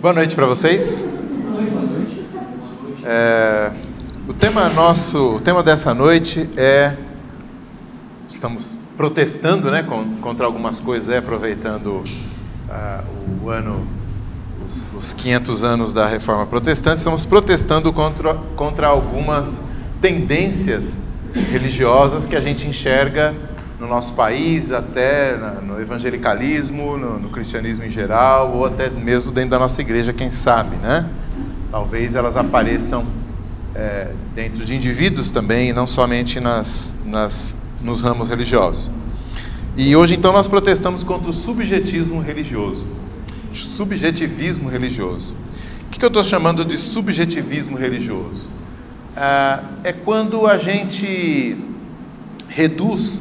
Boa noite para vocês. O tema dessa noite estamos protestando, né, contra algumas coisas, aproveitando o ano, os 500 anos da Reforma Protestante. Estamos protestando contra algumas tendências religiosas que a gente enxerga no nosso país, até no evangelicalismo, no cristianismo em geral, ou até mesmo dentro da nossa igreja, quem sabe, né? Talvez elas apareçam dentro de indivíduos também, e não somente nos ramos religiosos. E hoje, então, nós protestamos contra o subjetivismo religioso. Subjetivismo religioso. O que eu estou chamando de subjetivismo religioso? É quando a gente reduz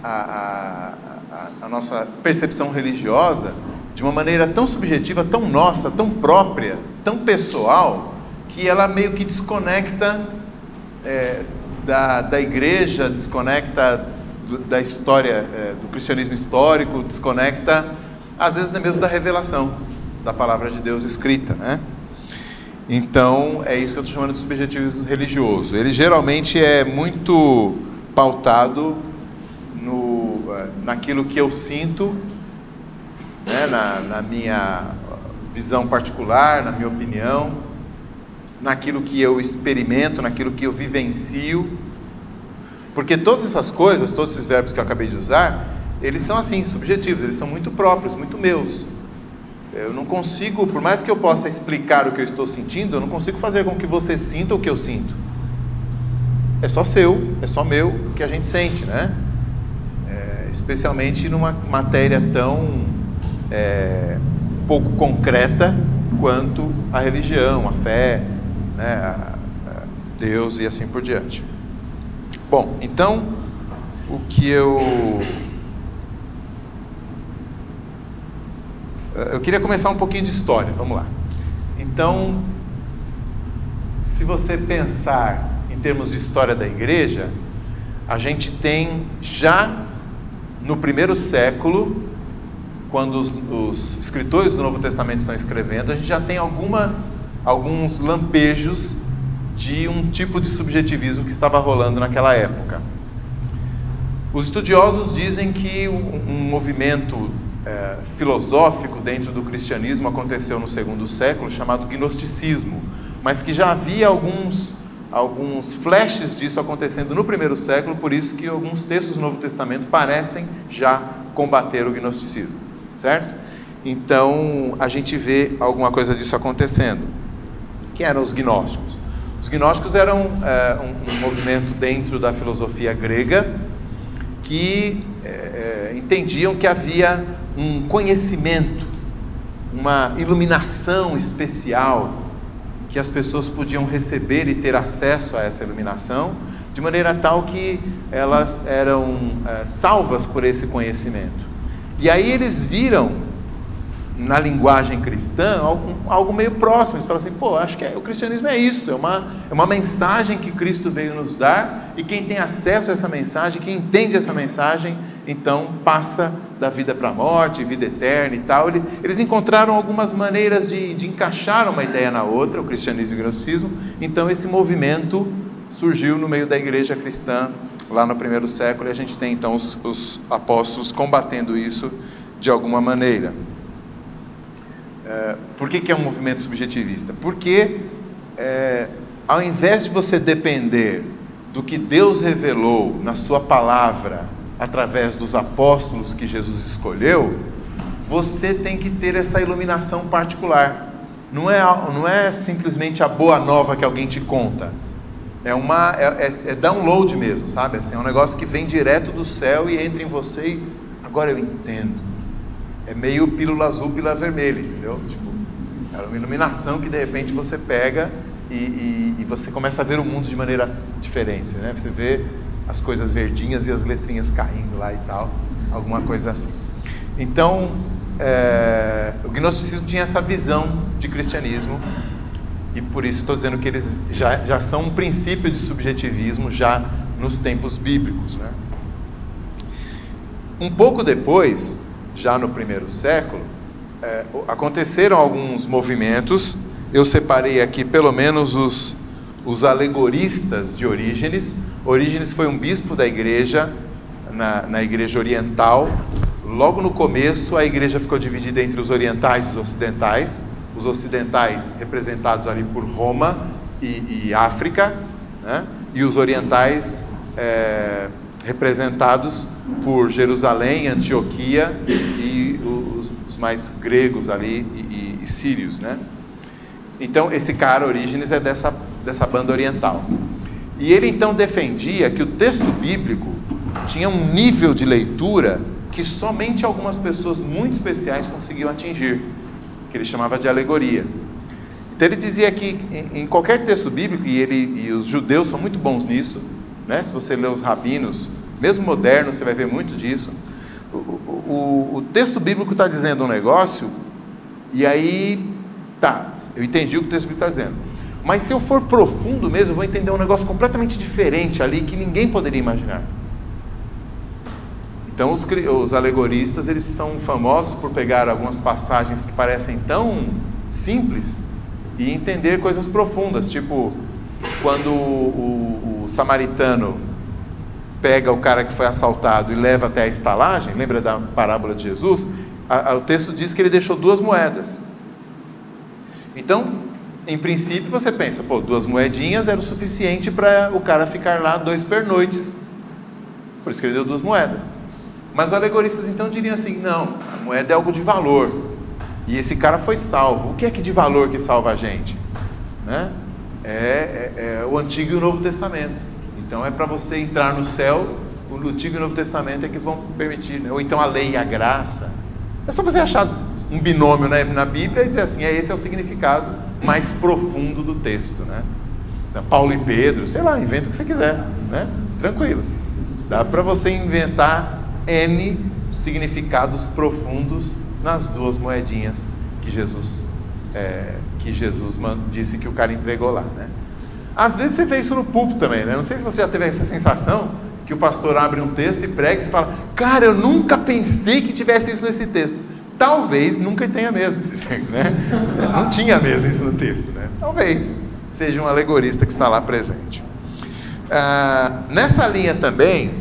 a nossa percepção religiosa de uma maneira tão subjetiva, tão nossa, tão própria, tão pessoal, que ela meio que desconecta da igreja, desconecta da história, do cristianismo histórico, desconecta, às vezes, até mesmo da revelação da palavra de Deus escrita, né? Então, é isso que eu estou chamando de subjetivismo religioso. Ele geralmente é muito pautado naquilo que eu sinto, né, na minha visão particular, na minha opinião, naquilo que eu experimento, naquilo que eu vivencio, porque todas essas coisas, todos esses verbos que eu acabei de usar, eles são assim, subjetivos, eles são muito próprios, muito meus. Eu não consigo, por mais que eu possa explicar o que eu estou sentindo, eu não consigo fazer com que você sinta o que eu sinto. É só seu, é só meu, o que a gente sente, né? Especialmente numa matéria tão pouco concreta quanto a religião, a fé, né, a Deus e assim por diante. Bom, então, eu queria começar um pouquinho de história, vamos lá. Então, se você pensar em termos de história da igreja, a gente tem já no primeiro século, quando os escritores do Novo Testamento estão escrevendo, a gente já tem alguns lampejos de um tipo de subjetivismo que estava rolando naquela época. Os estudiosos dizem que um movimento filosófico dentro do cristianismo aconteceu no segundo século, chamado gnosticismo, mas que já havia alguns flashes disso acontecendo no primeiro século, por isso que alguns textos do Novo Testamento parecem já combater o gnosticismo, certo? Então, a gente vê alguma coisa disso acontecendo. Quem eram os gnósticos? Os gnósticos eram um movimento dentro da filosofia grega que entendiam que havia um conhecimento, uma iluminação especial, que as pessoas podiam receber e ter acesso a essa iluminação, de maneira tal que elas eram salvas por esse conhecimento. E aí eles viram, na linguagem cristã, algo meio próximo. Eles falam assim, acho que o cristianismo é isso, é uma mensagem que Cristo veio nos dar, e quem tem acesso a essa mensagem, quem entende essa mensagem, então passa da vida para a morte, vida eterna e tal. Eles encontraram algumas maneiras de encaixar uma ideia na outra, o cristianismo e o gnosticismo. Então esse movimento surgiu no meio da igreja cristã, lá no primeiro século, e a gente tem então os apóstolos combatendo isso de alguma maneira. Por que é um movimento subjetivista? Porque ao invés de você depender do que Deus revelou na sua palavra através dos apóstolos que Jesus escolheu, você tem que ter essa iluminação particular. Não é simplesmente a boa nova que alguém te conta. É download mesmo, sabe? Assim, é um negócio que vem direto do céu e entra em você e agora eu entendo. É meio pílula azul, pílula vermelha, entendeu? É uma iluminação que de repente você pega e você começa a ver o mundo de maneira diferente, né? Você vê as coisas verdinhas e as letrinhas caindo lá e tal, alguma coisa assim. Então, o gnosticismo tinha essa visão de cristianismo, e por isso estou dizendo que eles já são um princípio de subjetivismo já nos tempos bíblicos, né? Um pouco depois, já no primeiro século, aconteceram alguns movimentos. Eu separei aqui pelo menos os alegoristas de Orígenes. Orígenes foi um bispo da igreja, na igreja oriental. Logo no começo, a igreja ficou dividida entre os orientais e os ocidentais. Os ocidentais representados ali por Roma e África, né? E os orientais representados por Jerusalém, Antioquia e os mais gregos ali e sírios, né? Então esse cara, Orígenes, é dessa banda oriental. E ele então defendia que o texto bíblico tinha um nível de leitura que somente algumas pessoas muito especiais conseguiam atingir, que ele chamava de alegoria. Então ele dizia que em qualquer texto bíblico, e os judeus são muito bons nisso, né? Se você ler os rabinos, mesmo modernos, você vai ver muito disso. O texto bíblico está dizendo um negócio, e aí, tá, eu entendi o que o texto bíblico está dizendo. Mas se eu for profundo mesmo, eu vou entender um negócio completamente diferente ali, que ninguém poderia imaginar. Então os alegoristas, eles são famosos por pegar algumas passagens que parecem tão simples e entender coisas profundas, tipo quando o samaritano pega o cara que foi assaltado e leva até a estalagem, lembra da parábola de Jesus? O texto diz que ele deixou 2 moedas. Então, em princípio, você pensa, 2 moedinhas era o suficiente para o cara ficar lá 2 pernoites. Por isso que ele deu 2 moedas. Mas os alegoristas então diriam assim, não, a moeda é algo de valor, e esse cara foi salvo. O que é que de valor que salva a gente? Né? É o Antigo e o Novo Testamento. Então é para você entrar no céu, o Antigo e o Novo Testamento é que vão permitir, né? Ou então a lei e a graça. É só você achar um binômio na Bíblia e dizer assim, esse é o significado mais profundo do texto, né? Então, Paulo e Pedro, sei lá, inventa o que você quiser, né? Tranquilo. Dá para você inventar N significados profundos nas 2 moedinhas que Jesus disse que o cara entregou lá, né? Às vezes você vê isso no púlpito também, né? Não sei se você já teve essa sensação que o pastor abre um texto e prega e fala, cara, eu nunca pensei que tivesse isso nesse texto. Talvez nunca tenha mesmo, né? Não tinha mesmo isso no texto, né? Talvez seja um alegorista que está lá presente. Nessa linha também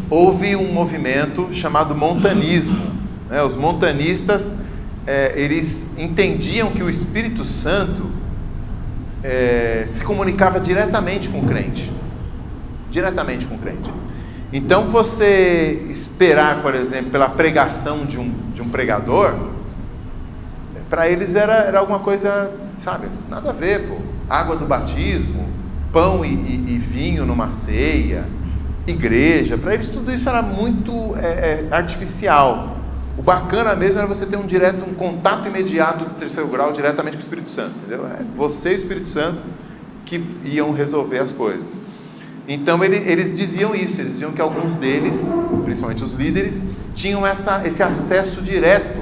houve um movimento chamado montanismo, né? Os montanistas, eles entendiam que o Espírito Santo se comunicava diretamente com o crente. Então você esperar, por exemplo, pela pregação de um pregador, para eles era alguma coisa, sabe, nada a ver, água do batismo, pão e vinho numa ceia, igreja, para eles tudo isso era muito artificial. O bacana mesmo era você ter um contato imediato do 3º grau diretamente com o Espírito Santo, entendeu? Você e o Espírito Santo que iam resolver as coisas. Então eles diziam isso, eles diziam que alguns deles, principalmente os líderes, tinham esse acesso direto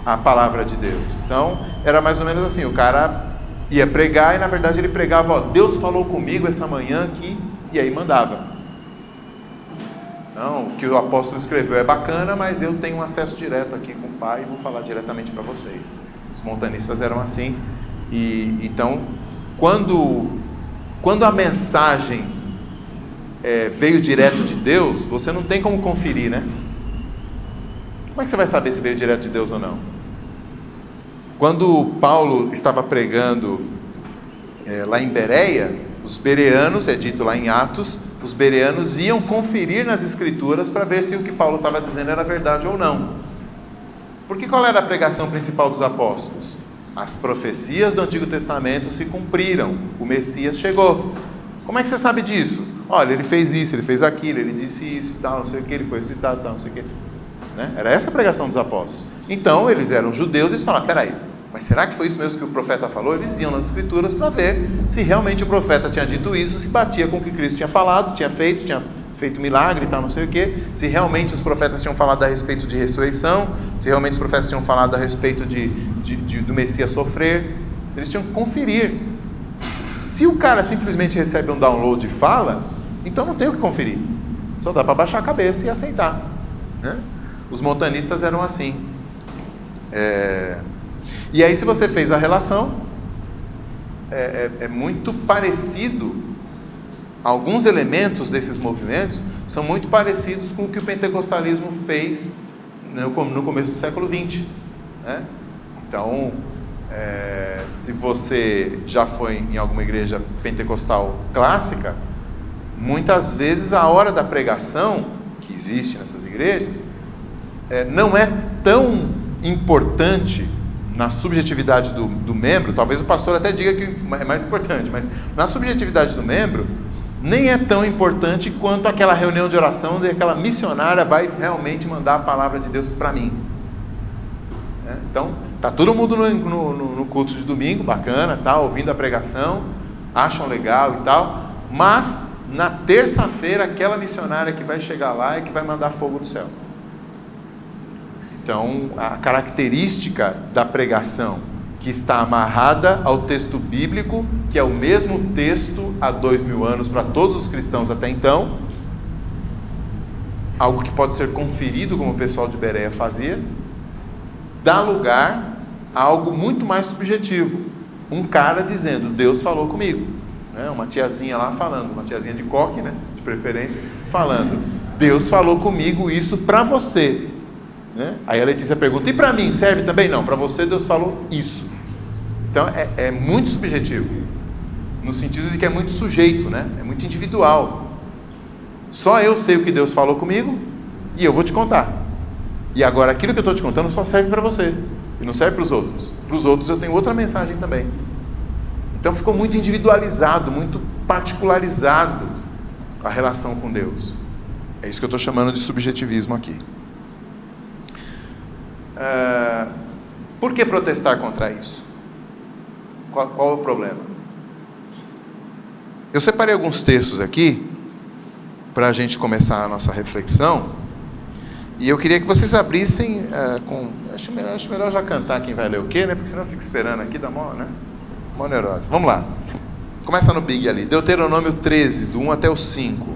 à palavra de Deus. Então era mais ou menos assim, o cara ia pregar e na verdade ele pregava, Deus falou comigo essa manhã aqui, e aí mandava. Não, o que o apóstolo escreveu é bacana, mas eu tenho um acesso direto aqui com o Pai e vou falar diretamente para vocês. Os montanistas eram assim. E então, quando a mensagem veio direto de Deus, você não tem como conferir, né? Como é que você vai saber se veio direto de Deus ou não? Quando Paulo estava pregando lá em Bereia, os bereanos, é dito lá em Atos, os bereanos iam conferir nas escrituras para ver se o que Paulo estava dizendo era verdade ou não. Porque qual era a pregação principal dos apóstolos? As profecias do Antigo Testamento se cumpriram, o Messias chegou. Como é que você sabe disso? Olha, ele fez isso, ele fez aquilo, ele disse isso e tal, não sei o que, ele foi citado e tal, não sei o que, né? Era essa a pregação dos apóstolos. Então eles eram judeus e eles falaram, peraí, mas será que foi isso mesmo que o profeta falou? Eles iam nas escrituras para ver se realmente o profeta tinha dito isso, se batia com o que Cristo tinha falado, tinha feito milagre e tal, não sei o que, se realmente os profetas tinham falado a respeito de ressurreição, se realmente os profetas tinham falado a respeito do Messias sofrer. Eles tinham que conferir. Se o cara simplesmente recebe um download e fala, então não tem o que conferir, só dá para baixar a cabeça e aceitar, né? Os montanistas eram assim. E aí, se você fez a relação, é muito parecido. Alguns elementos desses movimentos são muito parecidos com o que o pentecostalismo fez no começo do século XX, né? Então, se você já foi em alguma igreja pentecostal clássica, muitas vezes a hora da pregação, que existe nessas igrejas, não é tão importante na subjetividade do membro. Talvez o pastor até diga que é mais importante, mas na subjetividade do membro, nem é tão importante quanto aquela reunião de oração onde aquela missionária vai realmente mandar a palavra de Deus para mim. Então, tá todo mundo no culto de domingo, bacana, tá, ouvindo a pregação, acham legal e tal, mas na terça-feira aquela missionária que vai chegar lá é que vai mandar fogo do céu. Então, a característica da pregação que está amarrada ao texto bíblico, que é o mesmo texto há 2000 anos para todos os cristãos até então, algo que pode ser conferido, como o pessoal de Bereia fazia, dá lugar a algo muito mais subjetivo. Um cara dizendo, Deus falou comigo, né? Uma tiazinha lá falando, uma tiazinha de coque, né? De preferência, falando, Deus falou comigo isso para você, né? Aí a Letícia pergunta, e para mim, serve também? Não, para você Deus falou isso. Então é muito subjetivo, no sentido de que é muito sujeito, né? É muito individual. Só eu sei o que Deus falou comigo e eu vou te contar. E agora aquilo que eu estou te contando só serve para você e não serve para os outros. Para os outros eu tenho outra mensagem também. Então ficou muito individualizado, muito particularizado a relação com Deus. É isso que eu estou chamando de subjetivismo aqui. Por que protestar contra isso? Qual é o problema? Eu separei alguns textos aqui para a gente começar a nossa reflexão, e eu queria que vocês abrissem acho melhor já cantar quem vai ler o quê, né? Porque senão eu fico esperando aqui, dá mó, né? Mó neurose. Vamos lá. Começa no Big ali. Deuteronômio 13, do 1 até o 5.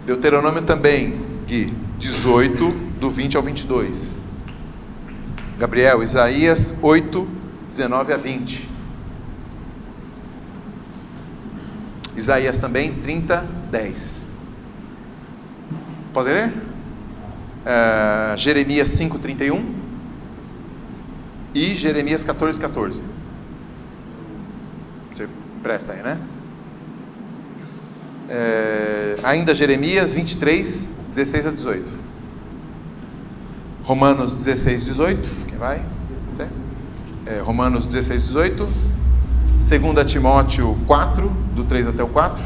Deuteronômio também, Gui, 18, do 20 ao 22. Gabriel, Isaías 8, 19 a 20. Isaías também 30, 10. Pode ler? Jeremias 5, 31 e Jeremias 14, 14. Você presta aí, né? Ainda Jeremias 23, 16 a 18. Romanos 16, 18. Quem vai? Romanos 16, 18. 2 Timóteo 4, do 3 até o 4.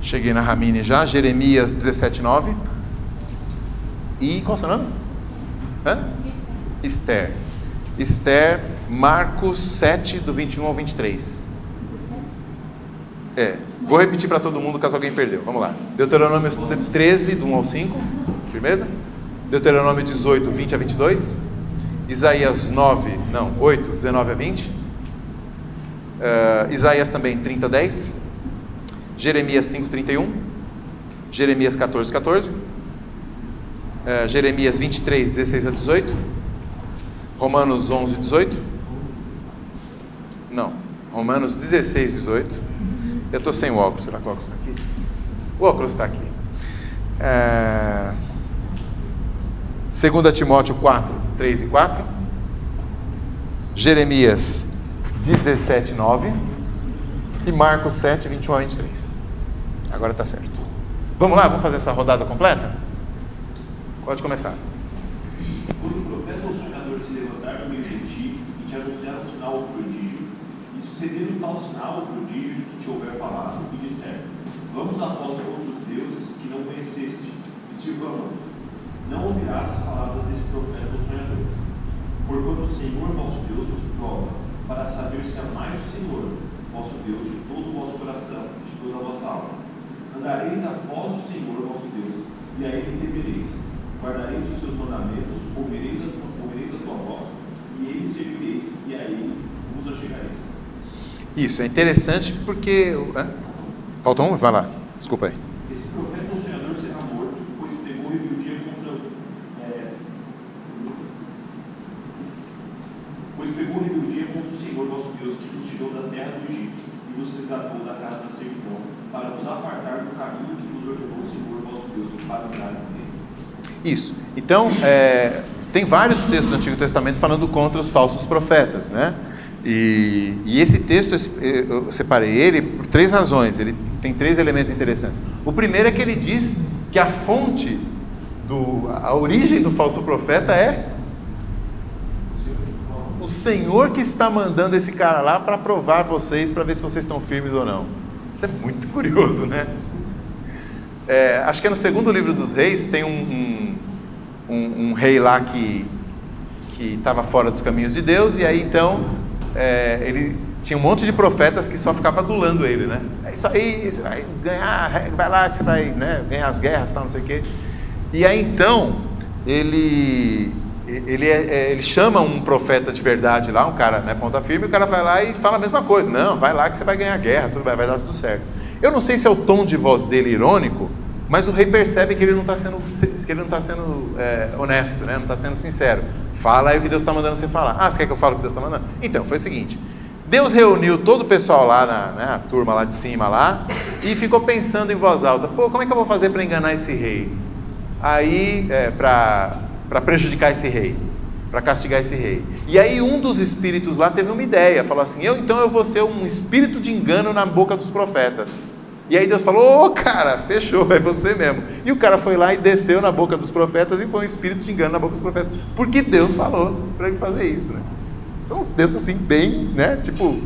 Cheguei na Ramine já. Jeremias 17, 9. E qual é o seu nome? Esther. Esther, Marcos 7, do 21 ao 23. Vou repetir para todo mundo caso alguém perdeu. Vamos lá. Deuteronômio 13, do 1 ao 5. Firmeza? Deuteronômio 18, 20 a 22. Isaías 8, 19 a 20. Isaías também 30, 10. Jeremias 5, 31. Jeremias 14, 14. Jeremias 23, 16 a 18. Romanos 11, 18. Não, Romanos 16, 18. Eu estou sem o óculos. Será que o óculos está aqui? O óculos está aqui. 2 Timóteo 4, 3 e 4. Jeremias 17, 9. E Marcos 7, 21 a 23. Agora está certo. Vamos lá, vamos fazer essa rodada completa? Pode começar. Quando o profeta ou sonhador se levantar no meio de ti e te anunciar um sinal ou prodígio, e sucedendo tal sinal ou prodígio que te houver falado, e disser, vamos após outros deuses que não conheceste, e sirvamos. Não ouvirás as palavras desse profeta ou sonhador. Porquanto o Senhor vosso Deus vos prova, para saber se amais o Senhor, vosso Deus, de todo o vosso coração, de toda a vossa alma. Andareis após o Senhor vosso Deus, e a Ele temereis. Guardareis os seus mandamentos, ouvireis a tua voz, e Ele servireis, e a Ele vos achegareis. Isso, é interessante porque... Falta um? Vai lá, desculpa aí. Esse profeta ou sonhador será morto, pois pregou rebeldia pois pegou rebeldia contra o Senhor vosso Deus, que vos tirou da terra do Egito, e vos resgatou da casa da servidão, para vos apartar do caminho que vos ordenou o Senhor vosso Deus, para andares nele. Isso. Então, tem vários textos do Antigo Testamento falando contra os falsos profetas, né? E esse texto, eu separei ele por 3 razões. Ele tem 3 elementos interessantes. O primeiro é que ele diz que a fonte, a origem do falso profeta é o Senhor que está mandando esse cara lá para provar vocês, para ver se vocês estão firmes ou não. Isso é muito curioso, né? Acho que é no 2º livro dos Reis, tem um rei lá que estava fora dos caminhos de Deus, e aí então ele tinha um monte de profetas que só ficavam adulando ele, né? É isso aí, você vai ganhar, vai lá que você vai, né, ganhar as guerras, tal, não sei o quê. E aí então ele chama um profeta de verdade lá, um cara, né, ponta firme, e o cara vai lá e fala a mesma coisa. Não, vai lá que você vai ganhar a guerra, tudo vai dar tudo certo. Eu não sei se é o tom de voz dele irônico, mas o rei percebe que ele não está sendo honesto, né? Não está sendo sincero. Fala aí o que Deus está mandando você falar. Você quer que eu fale o que Deus está mandando? Então, foi o seguinte: Deus reuniu todo o pessoal lá, a turma lá de cima lá, e ficou pensando em voz alta: como é que eu vou fazer para enganar esse rei? Aí, para prejudicar esse rei, para castigar esse rei. E aí um dos espíritos lá teve uma ideia, falou assim: então eu vou ser um espírito de engano na boca dos profetas. E aí Deus falou: cara, fechou, é você mesmo. E o cara foi lá e desceu na boca dos profetas e foi um espírito de engano na boca dos profetas, porque Deus falou para ele fazer isso, né? São uns textos assim bem, né, tipo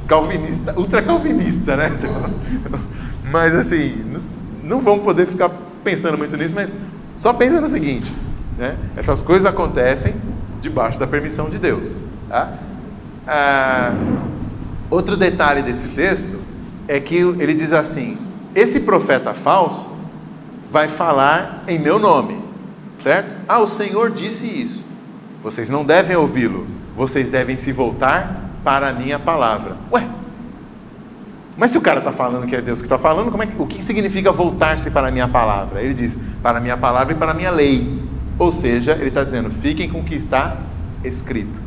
calvinista, ultra calvinista, né? Mas assim, não vamos poder ficar pensando muito nisso, mas só pensa no seguinte, né? Essas coisas acontecem debaixo da permissão de Deus, tá? Outro detalhe desse texto é que ele diz assim: esse profeta falso vai falar em meu nome, certo? O Senhor disse isso, vocês não devem ouvi-lo, vocês devem se voltar para a minha palavra. Mas se o cara está falando que é Deus que está falando, o que significa voltar-se para a minha palavra? Ele diz: para a minha palavra e para a minha lei. Ou seja, ele está dizendo: fiquem com o que está escrito.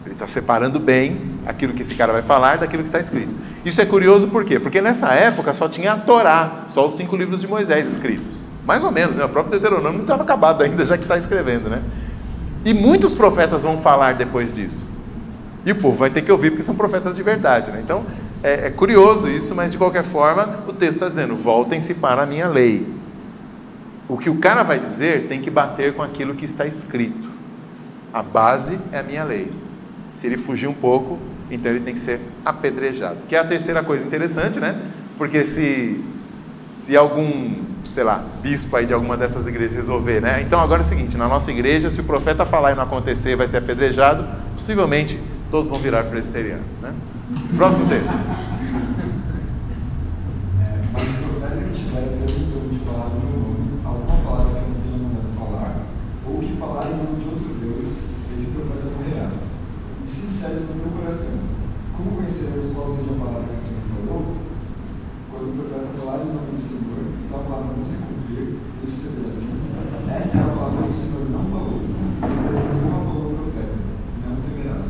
Ele está separando bem aquilo que esse cara vai falar daquilo que está escrito. Isso é curioso por quê? Porque nessa época só tinha a Torá, só os 5 livros de Moisés escritos. Mais ou menos, né? O próprio Deuteronômio não estava acabado ainda, já que está escrevendo, né? E muitos profetas vão falar depois disso. E o povo vai ter que ouvir, porque são profetas de verdade, né? Então, é curioso isso, mas de qualquer forma, o texto está dizendo: voltem-se para a minha lei. O que o cara vai dizer tem que bater com aquilo que está escrito. A base é a minha lei. Se ele fugir um pouco, então ele tem que ser apedrejado. Que é a terceira coisa interessante, né? Porque se algum, sei lá, bispo aí de alguma dessas igrejas resolver, né? Então agora é o seguinte: na nossa igreja, se o profeta falar e não acontecer, vai ser apedrejado, possivelmente todos vão virar presbiterianos, né? Próximo texto. Mas o profeta que tiver a presunção de falar no meu nome, alguma palavra que eu não tenha mandado falar, ou que falar em nome de outros deuses, esse profeta morrerá. E se disseres no teu coração: como conheceremos qual seja a palavra que o Senhor falou? Quando o profeta falar em nome do Senhor, e tal palavra não se cumprir, isso sucederá assim: esta é a palavra que o Senhor não falou, mas você não falou ao profeta, não temerás.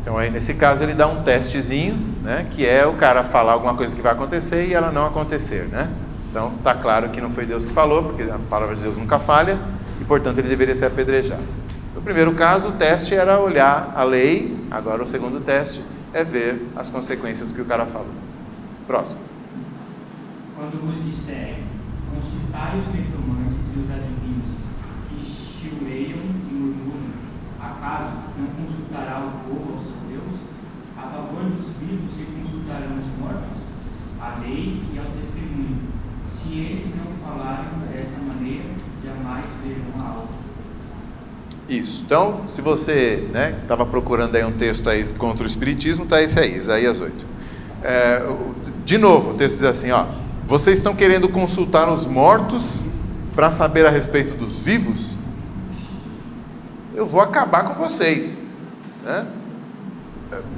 Então aí nesse caso ele dá um testezinho, né, que é o cara falar alguma coisa que vai acontecer e ela não acontecer, né? Então está claro que não foi Deus que falou, porque a palavra de Deus nunca falha, e portanto ele deveria ser apedrejado. No primeiro caso, o teste era olhar a lei. Agora o segundo teste é ver as consequências do que o cara falou. Próximo. Quando vos disserem: consultai os necromantes e os adivinhos, que chileiam e murmuram, acaso não consultará o povo ao seu Deus? A favor dos vivos se consultarão os mortos? A lei e ao testemunho. Se eles não falarem desta maneira, jamais verão a alma. Isso. Então, se você estava procurando aí um texto aí contra o Espiritismo, está esse aí, Isaías 8. De novo, o texto diz assim: vocês estão querendo consultar os mortos para saber a respeito dos vivos? Eu vou acabar com vocês, né?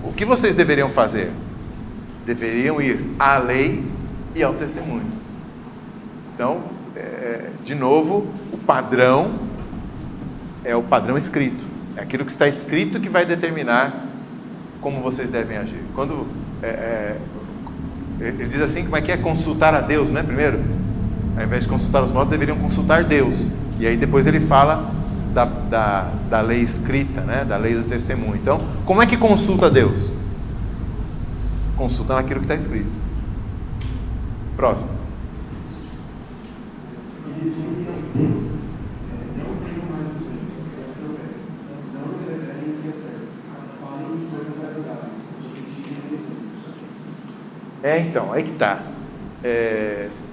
O que vocês deveriam fazer? Deveriam ir à lei e ao testemunho. Então, de novo, o padrão é o padrão escrito. É aquilo que está escrito que vai determinar como vocês devem agir. Quando ele diz assim, como é que é? Consultar a Deus, né? Primeiro, ao invés de consultar os mortos, deveriam consultar Deus. E aí depois ele fala da lei escrita, né? Da lei do testemunho. Então, como é que consulta Deus? Consulta naquilo que está escrito. Próximo. Eles dizem a Deus, não tenham mais opções, não nos revelem o que é certo, falem as coisas agradáveis, Então, aí que está.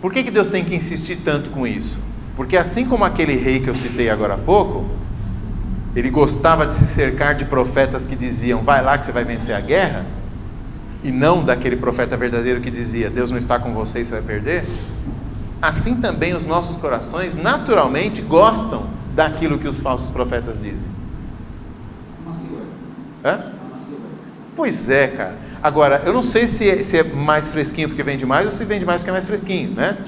Por que Deus tem que insistir tanto com isso? Porque assim como aquele rei que eu citei agora há pouco, ele gostava de se cercar de profetas que diziam, vai lá que você vai vencer a guerra, e não daquele profeta verdadeiro que dizia, Deus não está com você e você vai perder. Assim também os nossos corações naturalmente gostam daquilo que os falsos profetas dizem. Pois é, cara. Agora, eu não sei se é mais fresquinho porque vende mais ou se vende mais porque é mais fresquinho, né?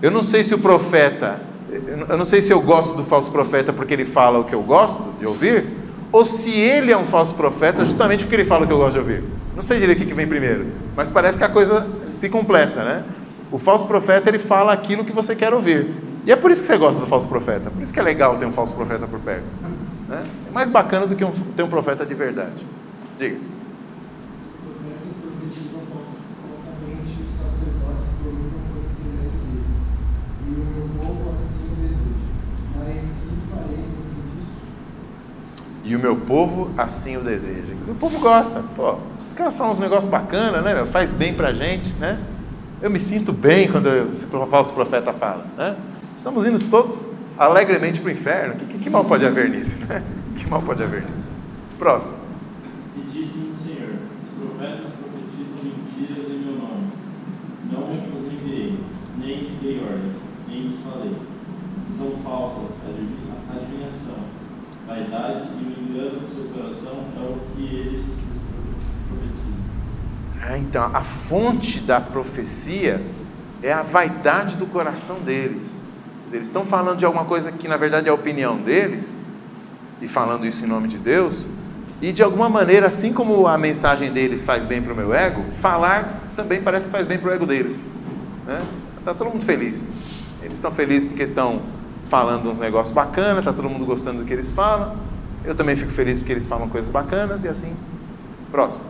Eu não sei se o profeta, eu não sei se eu gosto do falso profeta porque ele fala o que eu gosto de ouvir, ou se ele é um falso profeta justamente porque ele fala o que eu gosto de ouvir. Não sei direito o que vem primeiro, mas parece que a coisa se completa, né? O falso profeta, ele fala aquilo que você quer ouvir. E é por isso que você gosta do falso profeta. Por isso que é legal ter um falso profeta por perto, né? É mais bacana do que ter um profeta de verdade. Diga. Os profetizam falsamente, os sacerdotes dominam o privilégio deles. E o meu povo assim o deseja. Mas que farei no fim disso? E o meu povo assim o deseja. O povo gosta. Pô, esses caras falam uns negócios bacanas, né? Faz bem pra gente, né? Eu me sinto bem quando o falso profeta fala, né? Estamos indo todos alegremente para o inferno. Que mal pode haver nisso, né? Que mal pode haver nisso? Próximo. E disse-me o Senhor, os profetas profetizam mentiras em meu nome. Não os enviei, nem lhes dei ordens, nem lhes falei. Visão falsa, adivinhação, vaidade e o engano do seu coração é o que eles profetizam. Então, a fonte da profecia é a vaidade do coração deles. Eles estão falando de alguma coisa que na verdade é a opinião deles, e falando isso em nome de Deus, e de alguma maneira, assim como a mensagem deles faz bem para o meu ego, falar também parece que faz bem para o ego deles, né? Está todo mundo feliz. Eles estão felizes porque estão falando uns negócios bacanas, está todo mundo gostando do que eles falam, eu também fico feliz porque eles falam coisas bacanas, e assim. Próximo.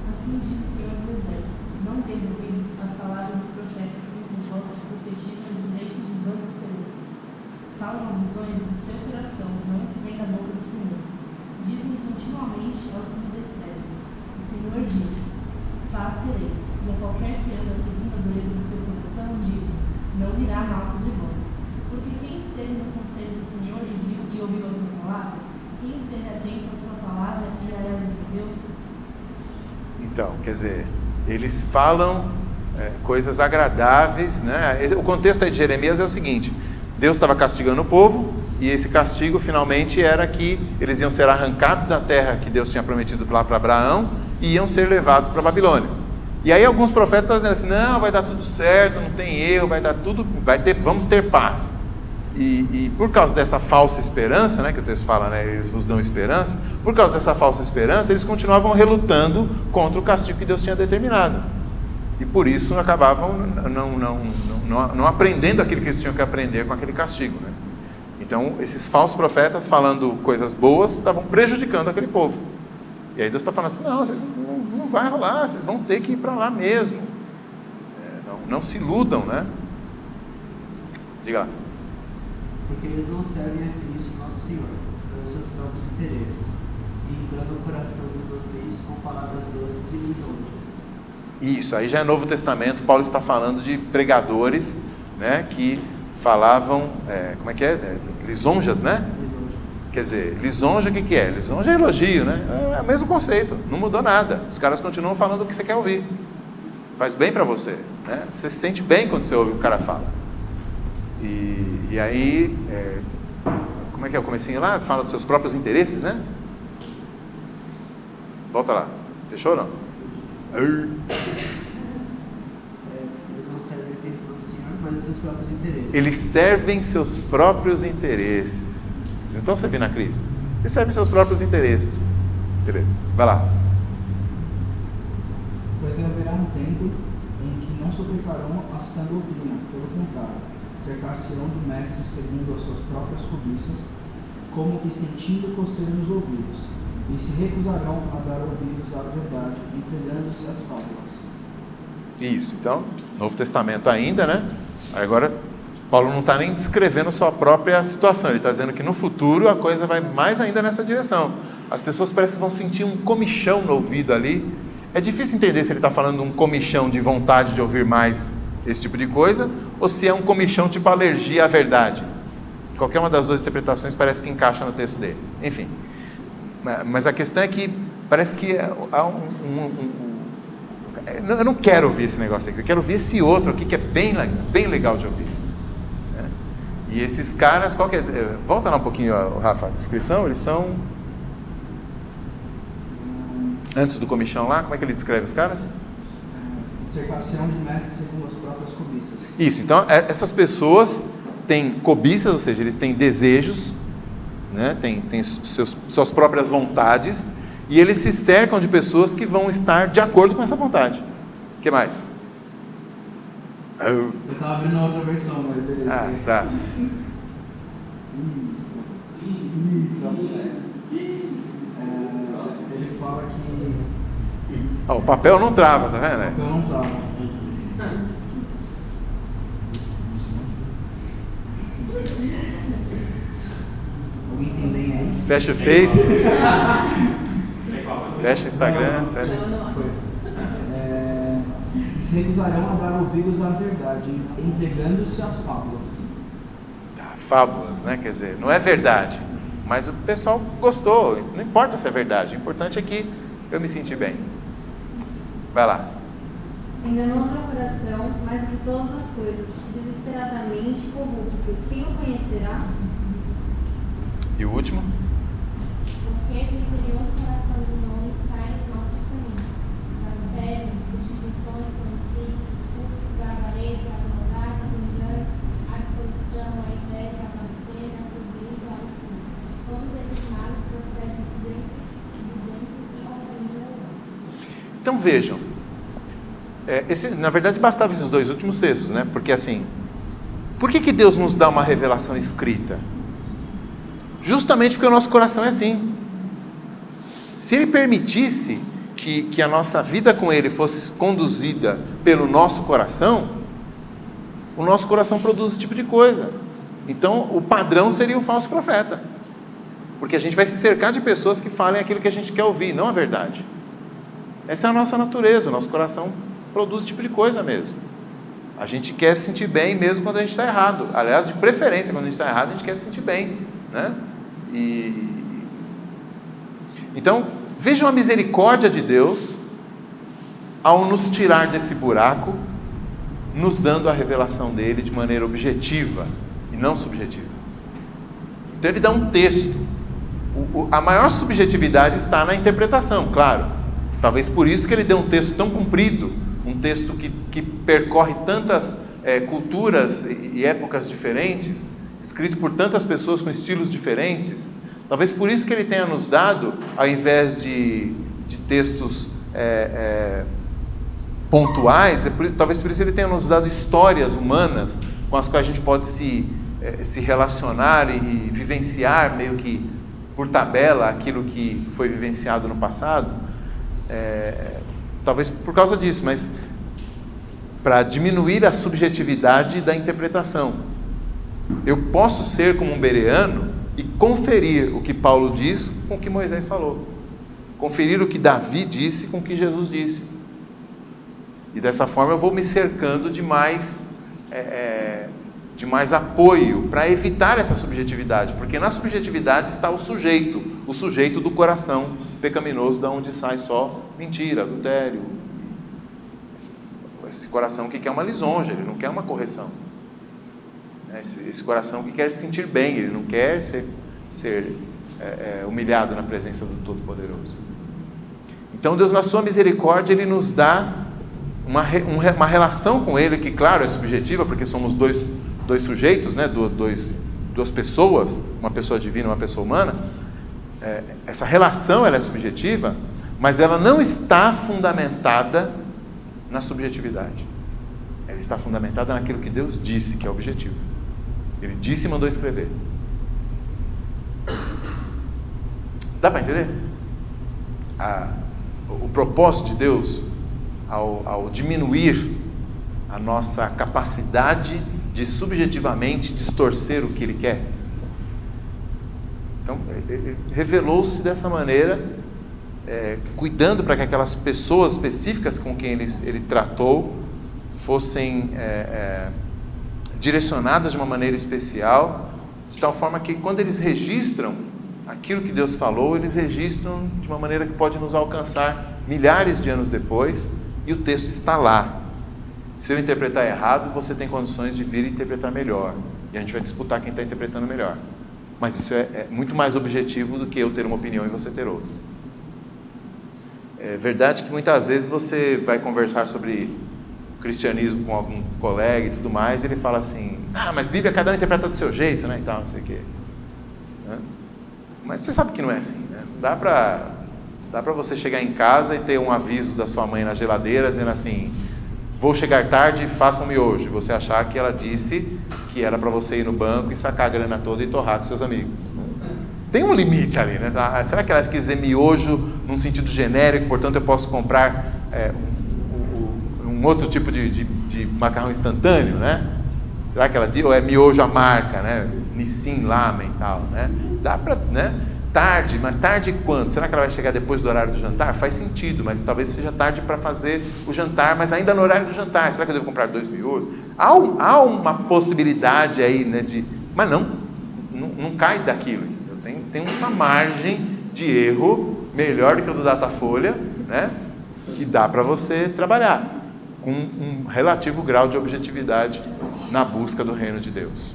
Assim diz o Senhor dos Exércitos, não deis ouvidos às palavras dos profetas que com vós profetizam do leite de vãs esperanças. Falam as visões do seu coração, não que vem da boca do Senhor. Dizem continuamente aos que me desprezam. O Senhor diz, paz tereis, e a qualquer que anda segundo a dureza do seu coração, dizem, não virá mal sobre vós. Porque quem esteve no conselho do Senhor e ouviu a sua palavra, quem esteve atento à sua palavra e a ela entendeu. Então, quer dizer, eles falam coisas agradáveis, né? O contexto aí de Jeremias é o seguinte: Deus estava castigando o povo, e esse castigo finalmente era que eles iam ser arrancados da terra que Deus tinha prometido lá para Abraão, e iam ser levados para a Babilônia. E aí alguns profetas estão dizendo assim, não, vai dar tudo certo, não tem erro, vai dar tudo, vamos ter paz. E por causa dessa falsa esperança, né, que o texto fala, né, eles vos dão esperança, por causa dessa falsa esperança, eles continuavam relutando contra o castigo que Deus tinha determinado. E por isso acabavam não aprendendo aquilo que eles tinham que aprender com aquele castigo, né? Então, esses falsos profetas falando coisas boas estavam prejudicando aquele povo. E aí Deus está falando assim, não, vocês não vai rolar, vocês vão ter que ir para lá mesmo. Não se iludam, né? Diga lá. Porque eles não servem a Cristo nosso Senhor, pelos seus próprios interesses, e enganam o coração de vocês com palavras doces e lisonjas. Isso, aí já é Novo Testamento, Paulo está falando de pregadores, né, que falavam, como é que é? Lisonjas, né? Quer dizer, lisonja o que é? Lisonja é elogio, né? É o mesmo conceito, não mudou nada. Os caras continuam falando o que você quer ouvir. Faz bem para você, né? Você se sente bem quando você ouve o que o cara fala. E aí, como é que é o comecinho lá? Fala dos seus próprios interesses, né? Volta lá. Fechou ou não? Eles não servem a Cristo nosso Senhor, mas os seus próprios interesses. Eles servem seus próprios interesses. Vocês estão servindo a Cristo? e servem seus próprios interesses. Beleza, vai lá. Pois haverá um tempo em que não suportarão a sã doutrina, pelo contrário, cercar-se-ão do mestre segundo as suas próprias cobiças, como que sentindo coceira nos ouvidos, e se recusarão a dar ouvidos à verdade, entregando-se às fábulas. Isso, então, Novo Testamento ainda, né? Agora, Paulo não está nem descrevendo sua própria situação, ele está dizendo que no futuro a coisa vai mais ainda nessa direção. As pessoas parecem que vão sentir um comichão no ouvido ali. É difícil entender se ele está falando de um comichão de vontade de ouvir mais esse tipo de coisa, ou se é um comichão tipo alergia à verdade. Qualquer uma das duas interpretações parece que encaixa no texto dele. Enfim, mas a questão é que parece que há eu não quero ouvir esse negócio aqui, eu quero ouvir esse outro aqui que é bem legal de ouvir. E esses caras, volta lá um pouquinho, Rafa, a descrição, eles são... Antes do comichão lá, como é que ele descreve os caras? Cercação de mestres segundo as próprias cobiças. Isso, então essas pessoas têm cobiças, ou seja, eles têm desejos, né? Têm suas próprias vontades, e eles se cercam de pessoas que vão estar de acordo com essa vontade. O que mais? Eu estava abrindo a outra versão, mas beleza. Ah, tá. Ele fala que... O papel não trava, tá vendo? O papel não trava. Alguém tem bem aí? Fecha o Face. Fecha o Instagram. Fecha... Se recusarão a dar ouvidos à verdade, entregando-se às fábulas. Fábulas, né? Quer dizer, não é verdade, mas o pessoal gostou. Não importa se é verdade, o importante é que eu me senti bem. Vai lá. Enganoso é o coração, mais que todas as coisas, desesperadamente corrupto. Quem o conhecerá? E o último? Porque do interior do coração dos homens saem os maus pensamentos, adultérios, prostituições, homicídios, furtos, avareza, a maldade, a vingança, a dissolução, a inveja, a blasfêmia, a soberba, a loucura. Todos esses males procedem de dentro e confundem o homem. Então vejam, na verdade bastava esses dois últimos textos, né? Porque assim, por que Deus nos dá uma revelação escrita? Justamente porque o nosso coração é assim. Se Ele permitisse que a nossa vida com Ele fosse conduzida pelo nosso coração, o nosso coração produz esse tipo de coisa. Então o padrão seria o falso profeta, porque a gente vai se cercar de pessoas que falem aquilo que a gente quer ouvir, não a verdade. Essa é a nossa natureza, o nosso coração produz esse tipo de coisa mesmo. A gente quer se sentir bem mesmo quando a gente está errado. Aliás, de preferência, quando a gente está errado, a gente quer se sentir bem, né? Então, vejam a misericórdia de Deus ao nos tirar desse buraco, nos dando a revelação dele de maneira objetiva e não subjetiva. Então ele dá um texto. A maior subjetividade está na interpretação, claro. Talvez por isso que ele deu um texto tão comprido, um texto que percorre tantas culturas e épocas diferentes, escrito por tantas pessoas com estilos diferentes. Talvez por isso que ele tenha nos dado, ao invés de textos pontuais, talvez por isso ele tenha nos dado histórias humanas com as quais a gente pode se relacionar e vivenciar meio que por tabela aquilo que foi vivenciado no passado. Talvez por causa disso, mas para diminuir a subjetividade da interpretação. Eu posso ser como um bereano e conferir o que Paulo diz com o que Moisés falou, conferir o que Davi disse com o que Jesus disse, e dessa forma eu vou me cercando de mais apoio para evitar essa subjetividade, porque na subjetividade está o sujeito do coração pecaminoso, da onde sai só mentira, adultério, esse coração que quer uma lisonja, ele não quer uma correção. Esse coração que quer se sentir bem, ele não quer ser humilhado na presença do Todo-Poderoso. Então Deus, na sua misericórdia, Ele nos dá uma relação com Ele, que claro é subjetiva, porque somos dois sujeitos, né? Duas pessoas, uma pessoa divina e uma pessoa humana, essa relação ela é subjetiva, mas ela não está fundamentada na subjetividade. Ela está fundamentada naquilo que Deus disse que é objetivo. Ele disse e mandou escrever. Dá para entender? O propósito de Deus, ao diminuir a nossa capacidade de subjetivamente distorcer o que Ele quer. Então, revelou-se dessa maneira, cuidando para que aquelas pessoas específicas com quem ele tratou fossem direcionadas de uma maneira especial, de tal forma que quando eles registram aquilo que Deus falou, eles registram de uma maneira que pode nos alcançar milhares de anos depois, e o texto está lá. Se eu interpretar errado, você tem condições de vir e interpretar melhor, e a gente vai disputar quem está interpretando melhor. Mas isso é muito mais objetivo do que eu ter uma opinião e você ter outra. É verdade que muitas vezes você vai conversar sobre cristianismo com algum colega e tudo mais, e ele fala assim: mas Bíblia cada um interpreta do seu jeito, né, e tal, não sei o quê. Mas você sabe que não é assim, né? Dá para você chegar em casa e ter um aviso da sua mãe na geladeira dizendo assim: vou chegar tarde, faça um miojo. E você achar que ela disse que era para você ir no banco e sacar a grana toda e torrar com seus amigos. Tem um limite ali, né? Será que ela quis dizer miojo num sentido genérico, portanto eu posso comprar um outro tipo de macarrão instantâneo, né? Será que ela diz, ou é miojo a marca, né? Nissin Lamen e tal, né? Dá para, né? Tarde, mas tarde quando? Será que ela vai chegar depois do horário do jantar? Faz sentido, mas talvez seja tarde para fazer o jantar, mas ainda no horário do jantar. Será que eu devo comprar 2 miojos? Há uma possibilidade aí, né? Mas não cai daquilo, entendeu? Tem uma margem de erro melhor do que o do Datafolha, né? Que dá para você trabalhar com um relativo grau de objetividade na busca do reino de Deus.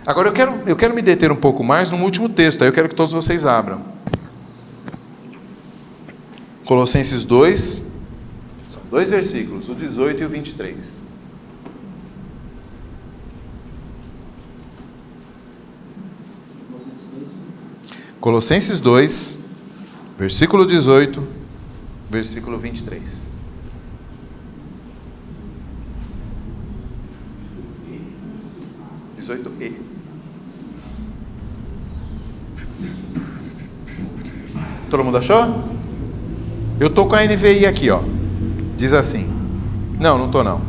Agora eu quero me deter um pouco mais no último texto, aí eu quero que todos vocês abram. Colossenses 2, são 2 versículos, o 18 e o 23. Colossenses 2, versículo 18, versículo 23. E. Todo mundo achou? Eu estou com a NVI aqui, ó. Diz assim. Não estou não.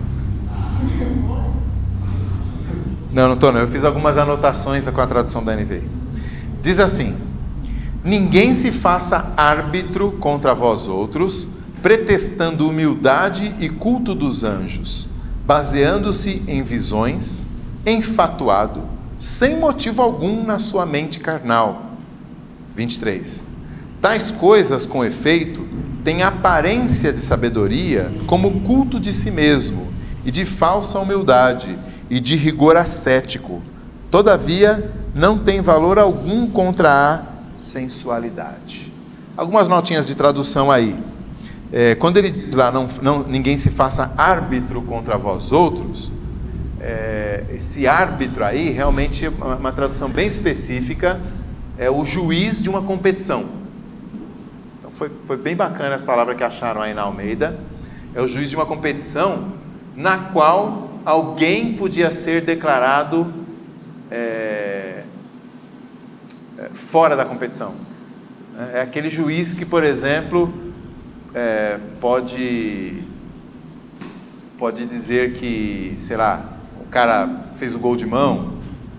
Não estou não. Eu fiz algumas anotações com a tradução da NVI. Diz assim: ninguém se faça árbitro contra vós outros, pretextando humildade e culto dos anjos, baseando-se em visões, enfatuado, sem motivo algum na sua mente carnal. 23. Tais coisas, com efeito, têm aparência de sabedoria, como culto de si mesmo, e de falsa humildade, e de rigor ascético. Todavia, não tem valor algum contra a sensualidade. Algumas notinhas de tradução aí. Quando ele diz lá, ninguém se faça árbitro contra vós outros, esse árbitro aí, realmente, uma tradução bem específica, é o juiz de uma competição. Então foi bem bacana essa palavra que acharam aí na Almeida. É o juiz de uma competição na qual alguém podia ser declarado fora da competição. É aquele juiz que, por exemplo, pode dizer que, sei lá, o cara fez o gol de mão,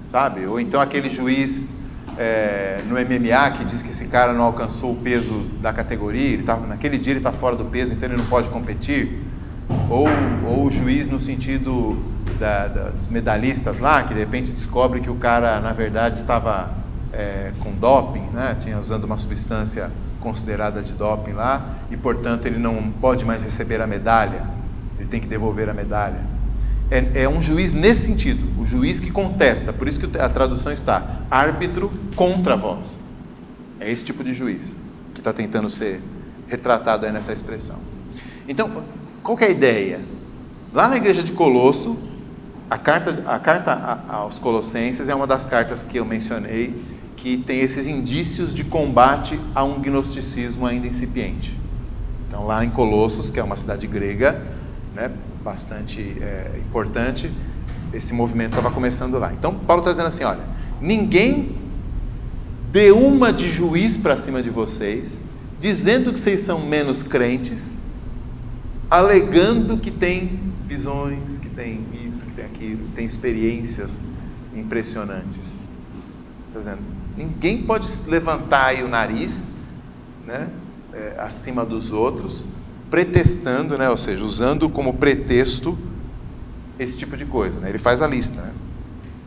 sabe? Ou então aquele juiz no MMA que diz que esse cara não alcançou o peso da categoria, naquele dia ele está fora do peso, então ele não pode competir. Ou o juiz no sentido dos medalhistas lá, que de repente descobre que o cara na verdade estava com doping, né? Tinha usando uma substância considerada de doping lá, e portanto ele não pode mais receber a medalha, ele tem que devolver a medalha. É um juiz nesse sentido, o juiz que contesta, por isso que a tradução está, árbitro contra vós. É esse tipo de juiz que está tentando ser retratado aí nessa expressão. Então, qual que é a ideia? Lá na igreja de Colosso, A carta aos Colossenses é uma das cartas que eu mencionei que tem esses indícios de combate a um gnosticismo ainda incipiente. Então, lá em Colossos, que é uma cidade grega, né, bastante importante, esse movimento estava começando lá. Então, Paulo está dizendo assim, olha, ninguém dê uma de juiz para cima de vocês, dizendo que vocês são menos crentes, alegando que tem visões, que tem isso, que tem aquilo, que tem experiências impressionantes. Está dizendo, ninguém pode levantar aí o nariz, né, acima dos outros, pretextando, né, ou seja, usando como pretexto esse tipo de coisa, né? Ele faz a lista, né?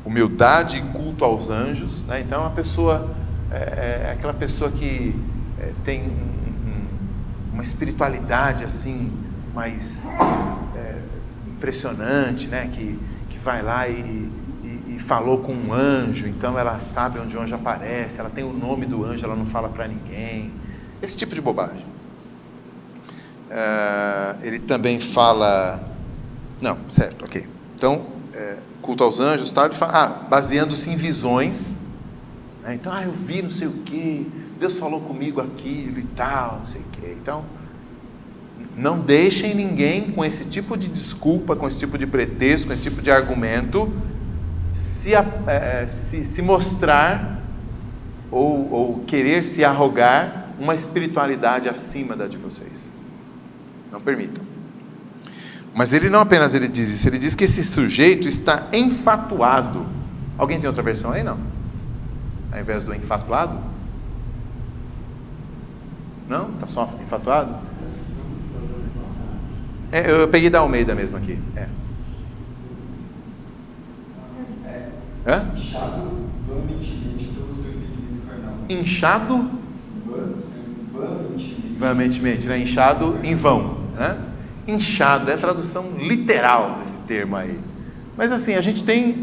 Humildade e culto aos anjos, né? Então uma pessoa aquela pessoa que tem uma espiritualidade assim mais impressionante, né? Que vai lá e falou com um anjo, então ela sabe onde o anjo aparece, ela tem o nome do anjo, ela não fala para ninguém. Esse tipo de bobagem. Ele também fala... Não, certo, ok. Então, culto aos anjos, tá? Ele fala, baseando-se em visões. Né? Então, eu vi não sei o que, Deus falou comigo aquilo e tal, não sei o que. Então, não deixem ninguém com esse tipo de desculpa, com esse tipo de pretexto, com esse tipo de argumento, se mostrar ou querer se arrogar uma espiritualidade acima da de vocês. Não permitam. Mas ele não apenas diz isso, ele diz que esse sujeito está enfatuado. Alguém tem outra versão aí? Não? Ao invés do enfatuado? Não? Está só enfatuado? Eu peguei da Almeida mesmo aqui. Inchado vamentemente pelo seu entendimento carnal. Inchado? Vamentemente, né? Inchado em vão, né? Inchado, é a tradução literal desse termo aí. Mas assim, a gente tem...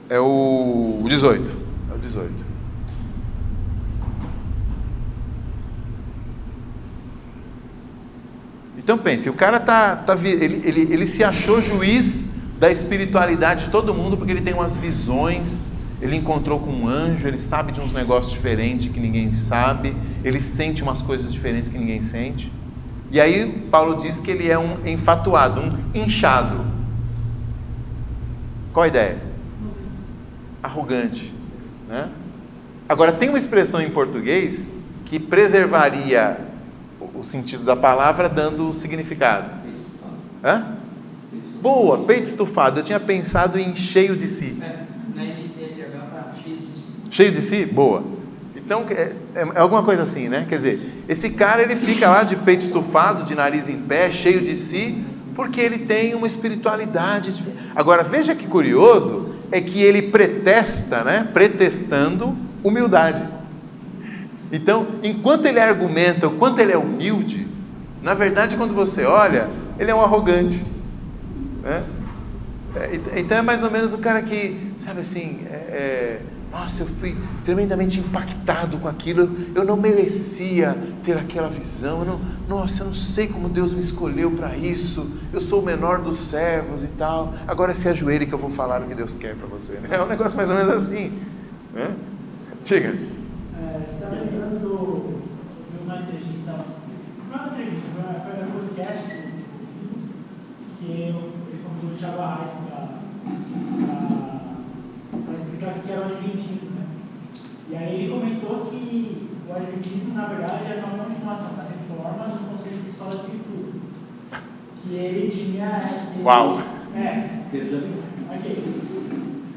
É o 18. É o 18. Então pense, o cara ele se achou juiz da espiritualidade de todo mundo, porque ele tem umas visões, ele encontrou com um anjo, ele sabe de uns negócios diferentes que ninguém sabe, ele sente umas coisas diferentes que ninguém sente. E aí Paulo diz que ele é um enfatuado, um inchado. Qual a ideia? Arrogante, né? Agora tem uma expressão em português que preservaria o sentido da palavra dando o significado. Boa, peito estufado. Eu tinha pensado em cheio de si. Cheio de si? Boa. Então, é alguma coisa assim, né? Quer dizer, esse cara, ele fica lá de peito estufado, de nariz em pé, cheio de si, porque ele tem uma espiritualidade. Agora, veja que curioso, é que ele pretesta, né? Pretextando humildade. Então, enquanto ele argumenta, enquanto ele é humilde, na verdade, quando você olha, ele é um arrogante, né? Então é mais ou menos o cara que, sabe assim, nossa, eu fui tremendamente impactado com aquilo, eu não merecia ter aquela visão, eu não sei como Deus me escolheu para isso, eu sou o menor dos servos e tal, agora se ajoelhe que eu vou falar o que Deus quer para você, né? É um negócio mais ou menos assim, né? Diga. Você está lembrando de uma entrevista, foi no podcast que ele convidou o Thiago Arraes para explicar o que era o Adventismo, né? E aí ele comentou que o Adventismo, na verdade, era uma continuação da reforma do conceito de sola escritura. Que ele tinha... Uau! Ok.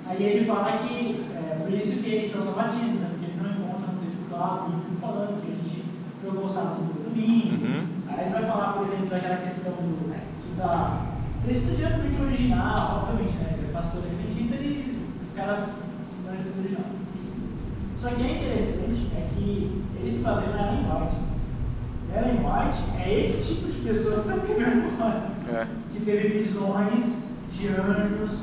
Aí ele fala que, por isso que eles são sabatistas, né? Porque eles não encontram um texto claro, bíblico falando que a gente jogou o sábado no domingo. Aí ele vai falar, por exemplo, daquela questão do... Ele cita diretamente o original, obviamente, né? Ele é pastor adventista e os caras não ajudam o original. Só que é interessante que ele se baseia na Ellen White. Ellen White é esse tipo de pessoa que está escrevendo agora. Que teve visões de anjos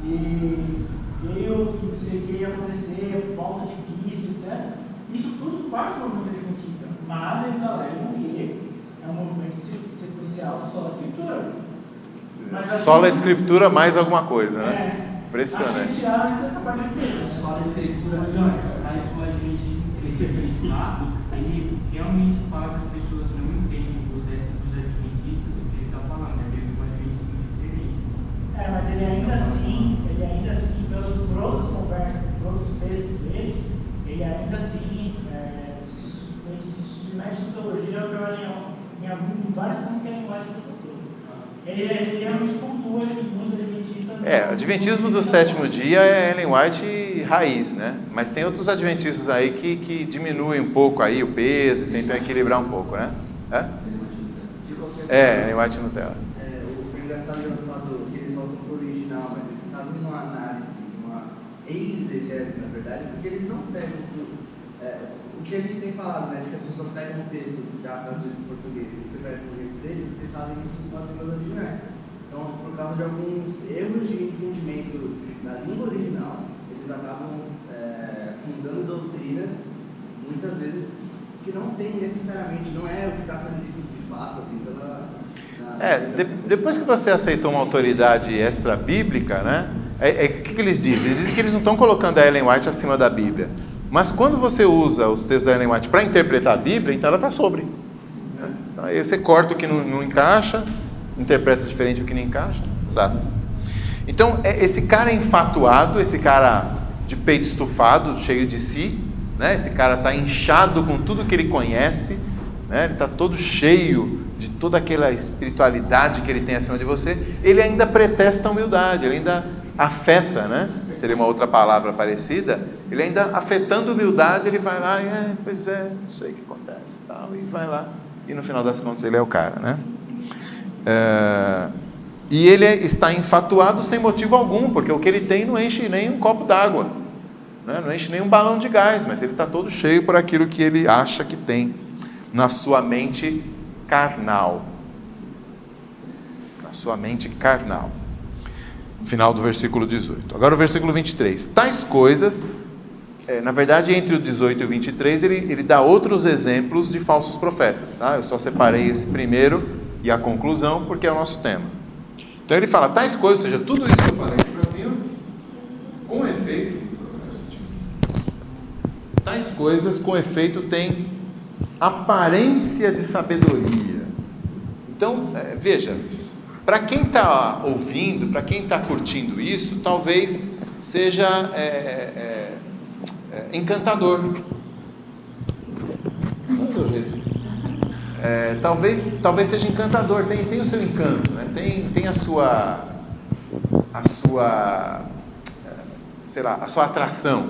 e veio que não sei o que ia acontecer, volta de Cristo, etc. Isso tudo parte do movimento adventista, mas eles alegam que é um movimento sequencial da sola escritura. Sola Escritura mais alguma coisa, né? Impressionante. Sola Escritura, mas o adventismo que ele fez lá, ele realmente fala que as pessoas não entendem os restos dos adventistas o que ele está falando, é meio que um adventismo diferente. Mas ele ainda assim, pelos outros conversas, por outros textos dele, ele ainda assim se submete à teologia em vários pontos que a linguagem pontua. Ele realmente pontua que muitos adventistas... O adventismo do sétimo dia é Ellen White raiz, né? Mas tem outros adventistas aí que diminuem um pouco aí o peso e tentam equilibrar um pouco, né? Ellen White Nutella. O engraçado é o fato que eles voltam para o original, mas eles fazem uma análise, uma exegese, na verdade, porque eles não pegam o que a gente tem falado, né, de que as pessoas pegam um texto já traduzido em português e interpretam o jeito deles, eles fazem isso com as línguas originais. Então, por causa de alguns erros de entendimento da língua original, eles acabam fundando doutrinas, muitas vezes, que não tem necessariamente, não é o que está sendo dito de fato, depois que você aceitou uma autoridade extra-bíblica, né? O que eles dizem? Eles dizem que eles não estão colocando a Ellen White acima da Bíblia. Mas quando você usa os textos da Ellen White para interpretar a Bíblia, então ela está sobre. Né? Então, aí você corta o que não encaixa, interpreta diferente o que não encaixa. Tá. Então, esse cara enfatuado, esse cara de peito estufado, cheio de si, né? Esse cara está inchado com tudo que ele conhece, né? Ele está todo cheio de toda aquela espiritualidade que ele tem acima de você, ele ainda pretesta a humildade, ele ainda afeta, né? Seria uma outra palavra parecida, ele ainda afetando a humildade, ele vai lá e, pois é, não sei o que acontece e tal, e vai lá, e no final das contas ele é o cara, né? E ele está enfatuado sem motivo algum, porque o que ele tem não enche nem um copo d'água, né? Não enche nem um balão de gás, mas ele está todo cheio por aquilo que ele acha que tem na sua mente carnal. Na sua mente carnal. Final do versículo 18. Agora o versículo 23. Tais coisas, na verdade, entre o 18 e o 23, ele dá outros exemplos de falsos profetas. Tá? Eu só separei esse primeiro e a conclusão, porque é o nosso tema. Então ele fala, tais coisas, ou seja, tudo isso que eu falei aqui para cima, com efeito, tais coisas com efeito têm aparência de sabedoria. Então, veja, para quem está ouvindo, para quem está curtindo isso, talvez seja encantador. Não é o jeito. Talvez seja encantador, tem o seu encanto, né? Tem a sua sei lá, a sua atração.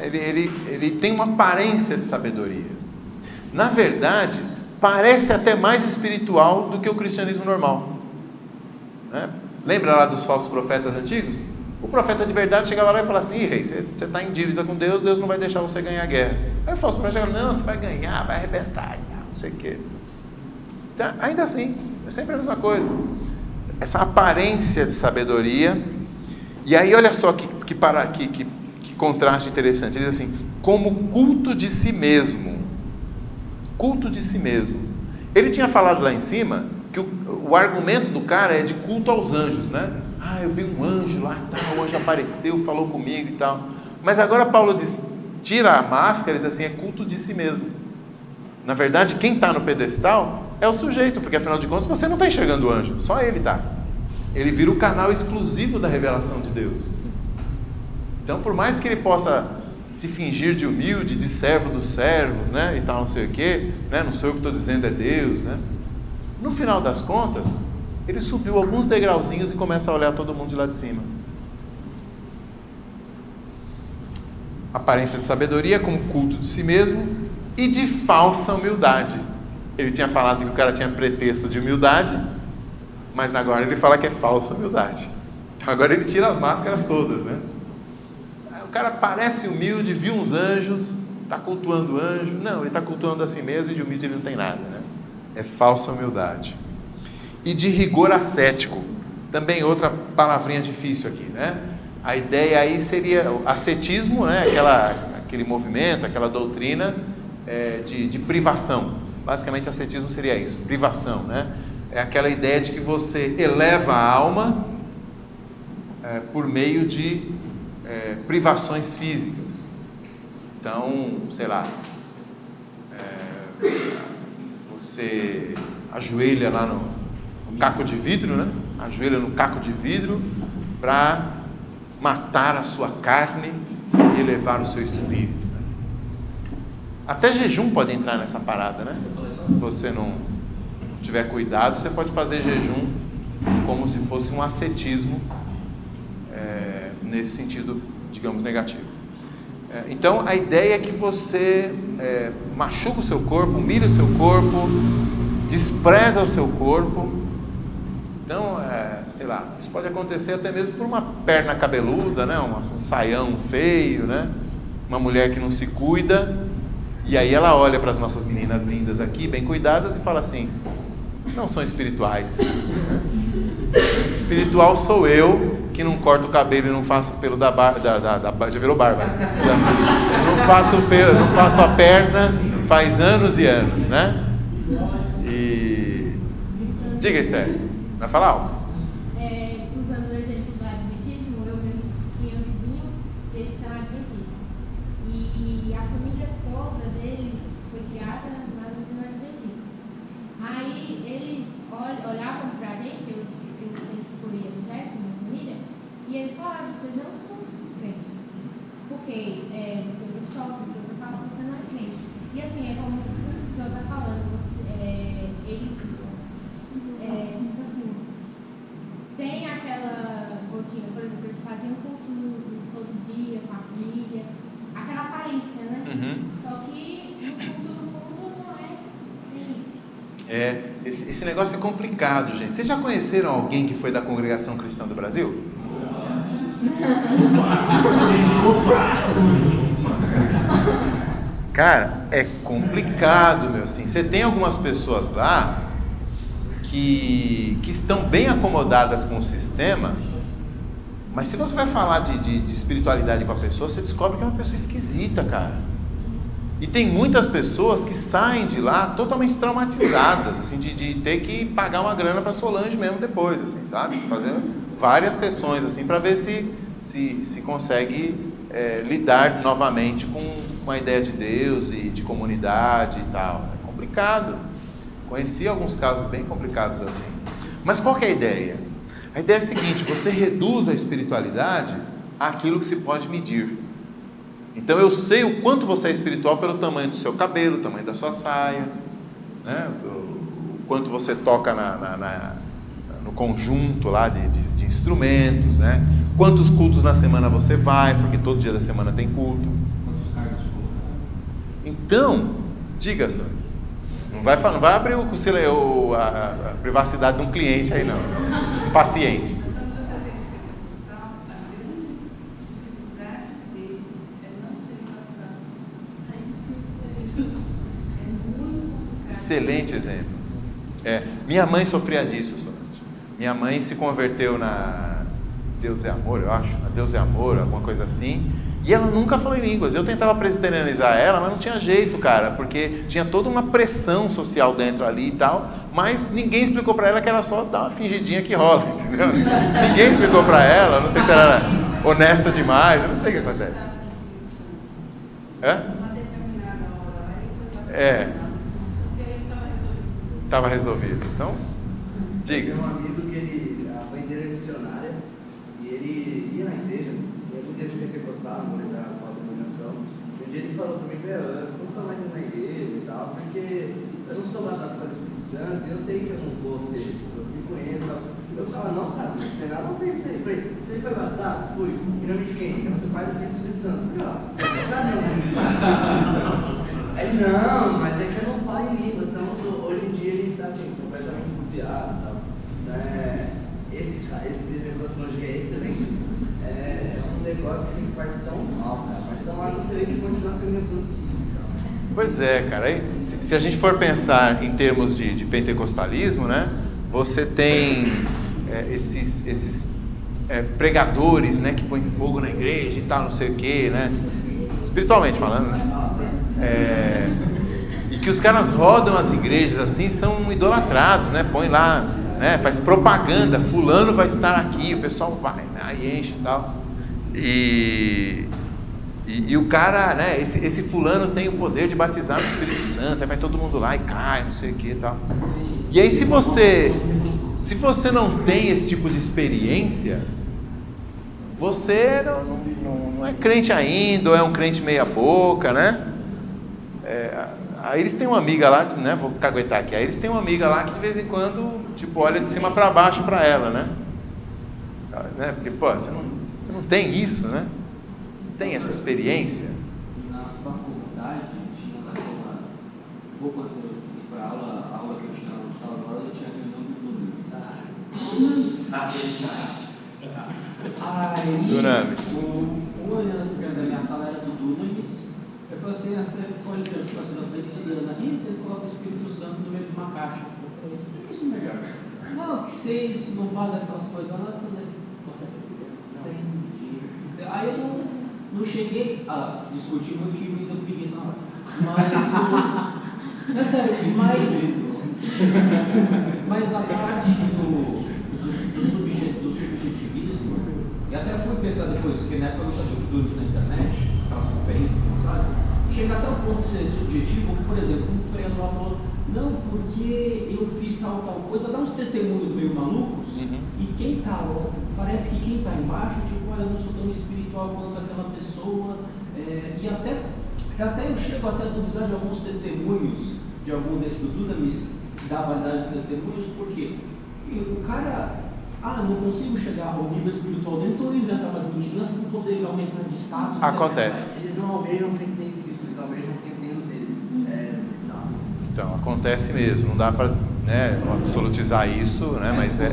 Ele tem uma aparência de sabedoria. Na verdade, parece até mais espiritual do que o cristianismo normal, né? Lembra lá dos falsos profetas antigos? O profeta de verdade chegava lá e falava assim: rei, você está em dívida com Deus, Deus não vai deixar você ganhar a guerra. Aí o falso profeta chegava: não, você vai ganhar, vai arrebentar, não sei o quê. Então, ainda assim, é sempre a mesma coisa, essa aparência de sabedoria. E aí olha só que contraste interessante. Ele diz assim: como culto de si mesmo. Culto de si mesmo. Ele tinha falado lá em cima que o argumento do cara é de culto aos anjos, né? Eu vi um anjo lá e tal, o anjo apareceu, falou comigo e tal. Mas agora Paulo diz, tira a máscara e diz assim, é culto de si mesmo. Na verdade, quem está no pedestal é o sujeito, porque afinal de contas você não está enxergando o anjo, só ele está. Ele vira o canal exclusivo da revelação de Deus. Então, por mais que ele possa se fingir de humilde, de servo dos servos, né, e tal, não sei o quê, né, não sou eu que estou dizendo, é Deus, né? No final das contas, ele subiu alguns degrauzinhos e começa a olhar todo mundo de lá de cima. Aparência de sabedoria como culto de si mesmo e de falsa humildade. Ele tinha falado que o cara tinha pretexto de humildade, mas agora ele fala que é falsa humildade. Então agora ele tira as máscaras todas, né? O cara parece humilde, viu uns anjos, está cultuando anjo. Não, ele está cultuando a si mesmo e de humilde ele não tem nada, né? É falsa humildade. E de rigor ascético, também outra palavrinha difícil aqui, né? A ideia aí seria o ascetismo, né? Aquele movimento, aquela doutrina de privação. Basicamente, ascetismo seria isso, privação, né? é aquela ideia de que você eleva a alma por meio de privações físicas. Então, sei lá, você ajoelha lá no caco de vidro, né? Ajoelha no caco de vidro para matar a sua carne e elevar o seu espírito. Né? Até jejum pode entrar nessa parada, né? Se você não tiver cuidado, você pode fazer jejum como se fosse um ascetismo, nesse sentido, digamos, negativo. Então, a ideia é que você machuca o seu corpo, humilha o seu corpo, despreza o seu corpo. Então, sei lá, isso pode acontecer até mesmo por uma perna cabeluda, né? Um saião feio, né? Uma mulher que não se cuida, e aí ela olha para as nossas meninas lindas aqui, bem cuidadas, e fala assim: não são espirituais. Espiritual sou eu, que não corto o cabelo e não faço pelo da barba, já virou barba. Não faço pelo, não faço a perna faz anos e anos, né? E diga, Esther, vai falar alto. Usando o exemplo do adventismo, eu mesmo tinha vizinhos que eles são adventistas. E a família toda deles foi criada na doutrina adventista. Aí eles olhavam pra gente, eu sempre fui evangélico, minha família, e eles falaram: vocês não são crentes, porque você usa choque, você usa calça, você não é crente. E assim, é como o senhor está falando, eles assim, tem aquela rotina, por exemplo, eles faziam culto todo dia, com a família, aquela aparência, né? Uhum. Só que no fundo não é isso. Esse negócio é complicado, gente. Vocês já conheceram alguém que foi da Congregação Cristã do Brasil? Cara, é complicado, meu, assim. Você tem algumas pessoas lá que estão bem acomodadas com o sistema, mas se você vai falar de espiritualidade com a pessoa, você descobre que é uma pessoa esquisita, cara. E tem muitas pessoas que saem de lá totalmente traumatizadas, assim, de ter que pagar uma grana para Solange mesmo depois, assim, sabe? Fazer várias sessões, assim, para ver se consegue lidar novamente com a ideia de Deus e de comunidade e tal. É complicado. Conheci alguns casos bem complicados assim. Mas qual que é a ideia? A ideia é a seguinte: você reduz a espiritualidade àquilo que se pode medir. Então eu sei o quanto você é espiritual pelo tamanho do seu cabelo, o tamanho da sua saia, né? O quanto você toca no conjunto lá de instrumentos, né? Quantos cultos na semana você vai, porque todo dia da semana tem culto. Quantos cargos colocaram? Então, diga, senhor. Não vai abrir a privacidade de um cliente aí, não. Um paciente. Excelente exemplo. Minha mãe sofria disso, Solange. Minha mãe se converteu na Deus é Amor, eu acho. Na Deus é Amor, alguma coisa assim. E ela nunca falou em línguas. Eu tentava presbiterianizar ela, mas não tinha jeito, cara, porque tinha toda uma pressão social dentro ali e tal. Mas ninguém explicou para ela que era só dar uma fingidinha que rola, entendeu? Ninguém explicou para ela. Não sei se ela era honesta demais. Eu não sei o que acontece. Estava resolvido. Então, diga. Eu tenho um amigo que a mãe dele é missionária e ele ia na igreja, e ele ia de pentecostal, memorizar a falta de iluminação. E um dia ele falou para mim: eu não estou mais indo na igreja e tal, porque eu não sou batado pelo Espírito Santo e eu sei que eu não vou ser, eu me conheço e tal. Eu falava: não, cara, não tem nada a ver isso aí. Eu falei: você foi batizado? Fui. Em nome de quem? Em nome do Pai, do Filho e do Espírito Santo. Eu falei: ó, você é batizado em nome do Espírito Santo? Aí ele: não, mas é que eu não falo em línguas, então hoje em dia ele está assim, completamente desviado e tal. Esse exemplo da Solange, que é excelente, é um negócio que faz tão mal, cara, faz tão mal, não sei que continua sendo reproduzido. Pois é, cara. Aí, se a gente for pensar em termos de pentecostalismo, né, você tem esses pregadores, né, que põem fogo na igreja e tal, não sei o que, né, espiritualmente falando, né, e que os caras rodam as igrejas assim, são idolatrados, né? Põe lá, né? Faz propaganda, fulano vai estar aqui, o pessoal vai, né? E enche e tal. E o cara, né? Esse fulano tem o poder de batizar no Espírito Santo, aí vai todo mundo lá e cai, não sei o que e tal. E aí se você não tem esse tipo de experiência, você não é crente ainda, ou é um crente meia boca, né? Aí eles têm uma amiga lá, né? Vou caguetar aqui. Aí eles têm uma amiga lá que de vez em quando, tipo, olha de cima para baixo para ela, né? Porque, pô, você não tem isso, né? Não tem essa experiência. Na faculdade, tinha naquela, pouco antes de eu ir para a aula que eu tinha na sala agora, eu tinha reunião do Dunamis. Um olhando da minha sala era do Dunamis. Eu falei assim, essa foi a pastora presbiteriana. E vocês colocam o Espírito Santo no meio de uma caixa. Eu falei, por que isso é melhor? Não, que vocês não fazem aquelas coisas lá. Eu falei, você é presbiteriano? Entendi. Aí eu não cheguei a discutir muito, que me deu preguiça na hora. Mas, é sério, mas a parte do subjetivismo, e até fui pensar depois, porque na época eu não sabia tudo na internet, aquelas conferências que eles fazem, chega até o ponto de ser subjetivo, que, por exemplo, um treinador lá falou, não, porque eu fiz tal coisa, dá uns testemunhos meio malucos, e quem tá lá, parece que quem tá embaixo, tipo, olha, eu não sou tão espiritual quanto aquela pessoa, e até eu chego até a duvidar de alguns testemunhos, de algum desses do Dunamis, da validade dos testemunhos, porque o cara, não consigo chegar ao nível espiritual dele, então eu invento umas mentiras para poder aumentar de status. Acontece. Eles não almejam sem ter Cristo, eles almejam sem ter os deles. Então, acontece mesmo, não dá para, né, absolutizar isso, né, mas é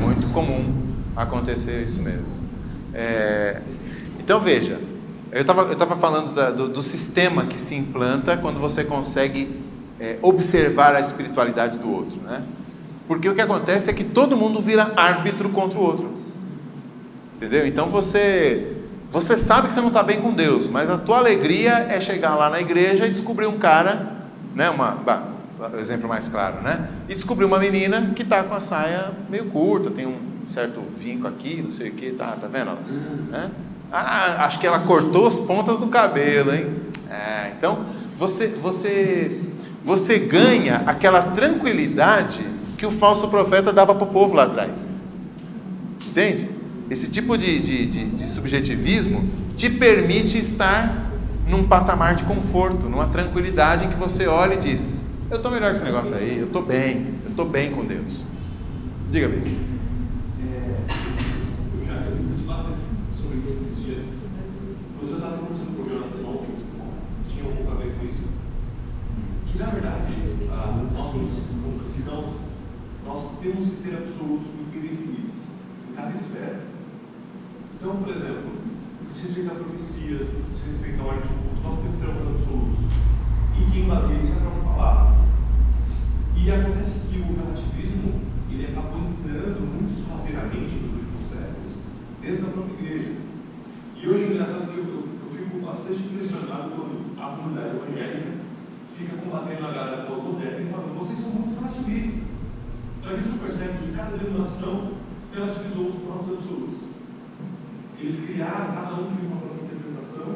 muito comum acontecer isso mesmo. Então, veja, eu estava falando do sistema que se implanta quando você consegue observar a espiritualidade do outro, né? Porque o que acontece é que todo mundo vira árbitro contra o outro, entendeu? Então você sabe que você não está bem com Deus, mas a tua alegria é chegar lá na igreja e descobrir um cara, né? O exemplo mais claro, né? E descobrir uma menina que está com a saia meio curta, tem um certo vinco aqui, não sei o que, tá vendo? Né? Acho que ela cortou as pontas do cabelo, hein? Então você ganha aquela tranquilidade que o falso profeta dava para o povo lá atrás, entende? Esse tipo de subjetivismo te permite estar num patamar de conforto, numa tranquilidade em que você olha e diz, eu estou melhor que esse negócio aí, eu estou bem com Deus. Diga-me. Eu já refleti bastante sobre isso esses dias. Mas eu estava conversando com o Jonas ontem, tinha um pouco a ver com isso, que na verdade, nós como cristãos, nós temos que ter absolutos muito bem definidos em cada esfera. Então, por exemplo, no que se respeita a profecias, no que se respeita ao artigo, nós temos que ter alguns absolutos. E quem baseia isso é a própria palavra. E acontece que o relativismo, ele acabou entrando muito rapidamente nos últimos séculos dentro da própria igreja. E hoje é engraçado que eu fico bastante impressionado quando a comunidade evangélica fica combatendo a galera pós-moderna e falando, vocês são muito relativistas. Só que eles não percebem que cada denominação relativizou os próprios absolutos. Eles criaram, cada um cria uma própria interpretação,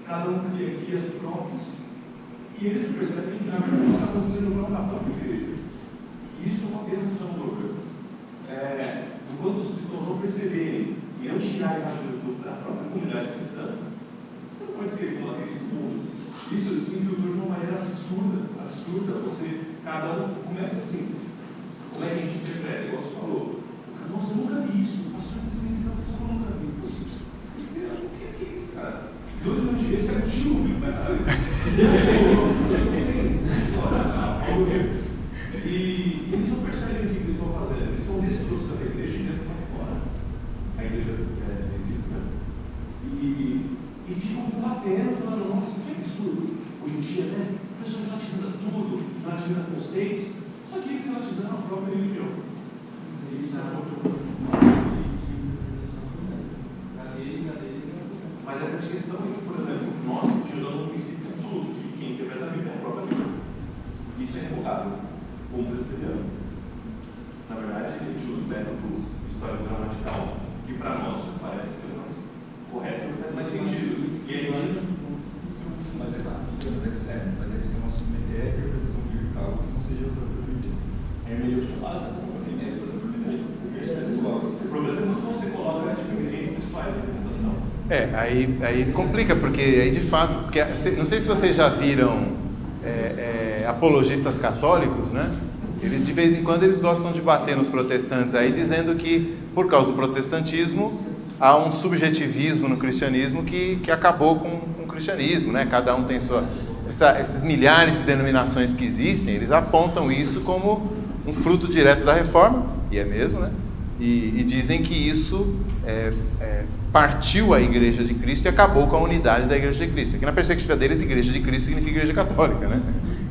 cada um cria guias próprios, e eles percebem que na verdade está acontecendo na própria igreja. Isso é uma aberração, louca. Enquanto os cristãos não perceberem e não tirarem da própria comunidade cristã, você não pode querer combater isso no mundo. Isso se infiltrou de uma maneira absurda. Cada um começa assim. Como é que a gente interpreta? Igual você falou. Nossa, eu nunca vi isso. O pastor também tem profissão, eu nunca vi. Quer dizer, o que é isso, cara? Deus não diz, esse é o Chico, cara. E eles não percebem o que eles estão fazendo. Eles estão destroçando a igreja de dentro para fora. A igreja visível, né? E ficam combatendo, falando, nossa, que absurdo. Hoje em dia, né? A pessoa relativiza tudo, relativiza conceitos. Só que eles relativizam a própria religião. Mas a grande questão é que, por exemplo, nós que usamos um princípio absoluto, que quem interpreta a Bíblia é a própria Bíblia. Aí complica, porque aí de fato, porque, não sei se vocês já viram apologistas católicos, né? Eles de vez em quando eles gostam de bater nos protestantes aí, dizendo que por causa do protestantismo há um subjetivismo no cristianismo que acabou com o cristianismo, né? Cada um tem esses milhares de denominações que existem, eles apontam isso como um fruto direto da reforma, e é mesmo, né? E dizem que isso partiu a Igreja de Cristo e acabou com a unidade da Igreja de Cristo. Aqui na perspectiva deles, Igreja de Cristo significa Igreja Católica, né?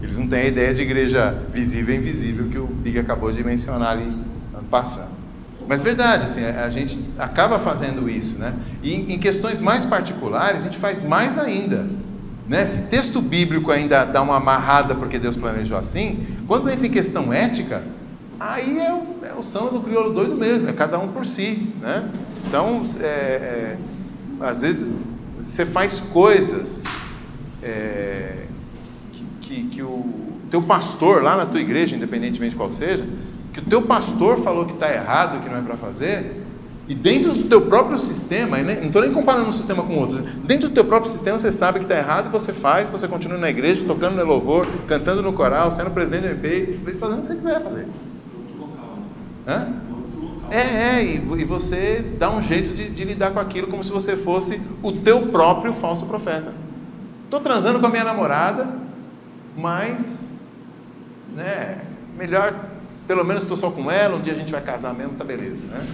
Eles não têm a ideia de igreja visível e invisível que o Big acabou de mencionar ali ano passado. Mas verdade, assim, a gente acaba fazendo isso, né? E em questões mais particulares, a gente faz mais ainda, né? Se texto bíblico ainda dá uma amarrada porque Deus planejou assim, quando entra em questão ética, aí é o samba do crioulo doido mesmo, é cada um por si, né? Então, às vezes, você faz coisas que o teu pastor, lá na tua igreja, independentemente de qual seja, que o teu pastor falou que está errado, que não é para fazer, e dentro do teu próprio sistema, não estou nem comparando um sistema com outro, dentro do teu próprio sistema você sabe que está errado, você faz, você continua na igreja, tocando no louvor, cantando no coral, sendo presidente do MP, fazendo o que você quiser fazer. Hã? E você dá um jeito de lidar com aquilo como se você fosse o teu próprio falso profeta. Estou transando com a minha namorada, mas, né, melhor, pelo menos estou só com ela, um dia a gente vai casar mesmo, tá beleza, né?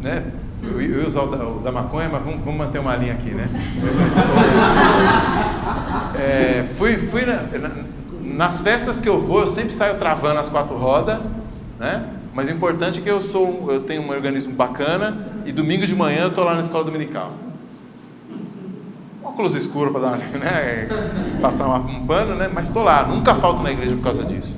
Né? Eu ia usar o da maconha, mas vamos manter uma linha aqui, né? Fui nas festas que eu vou, eu sempre saio travando as 4 rodas, né? Mas o importante é que eu tenho um organismo bacana e domingo de manhã eu estou lá na escola dominical. Óculos escuros para dar, né? Passar um pano, né? Mas estou lá, nunca falto na igreja por causa disso.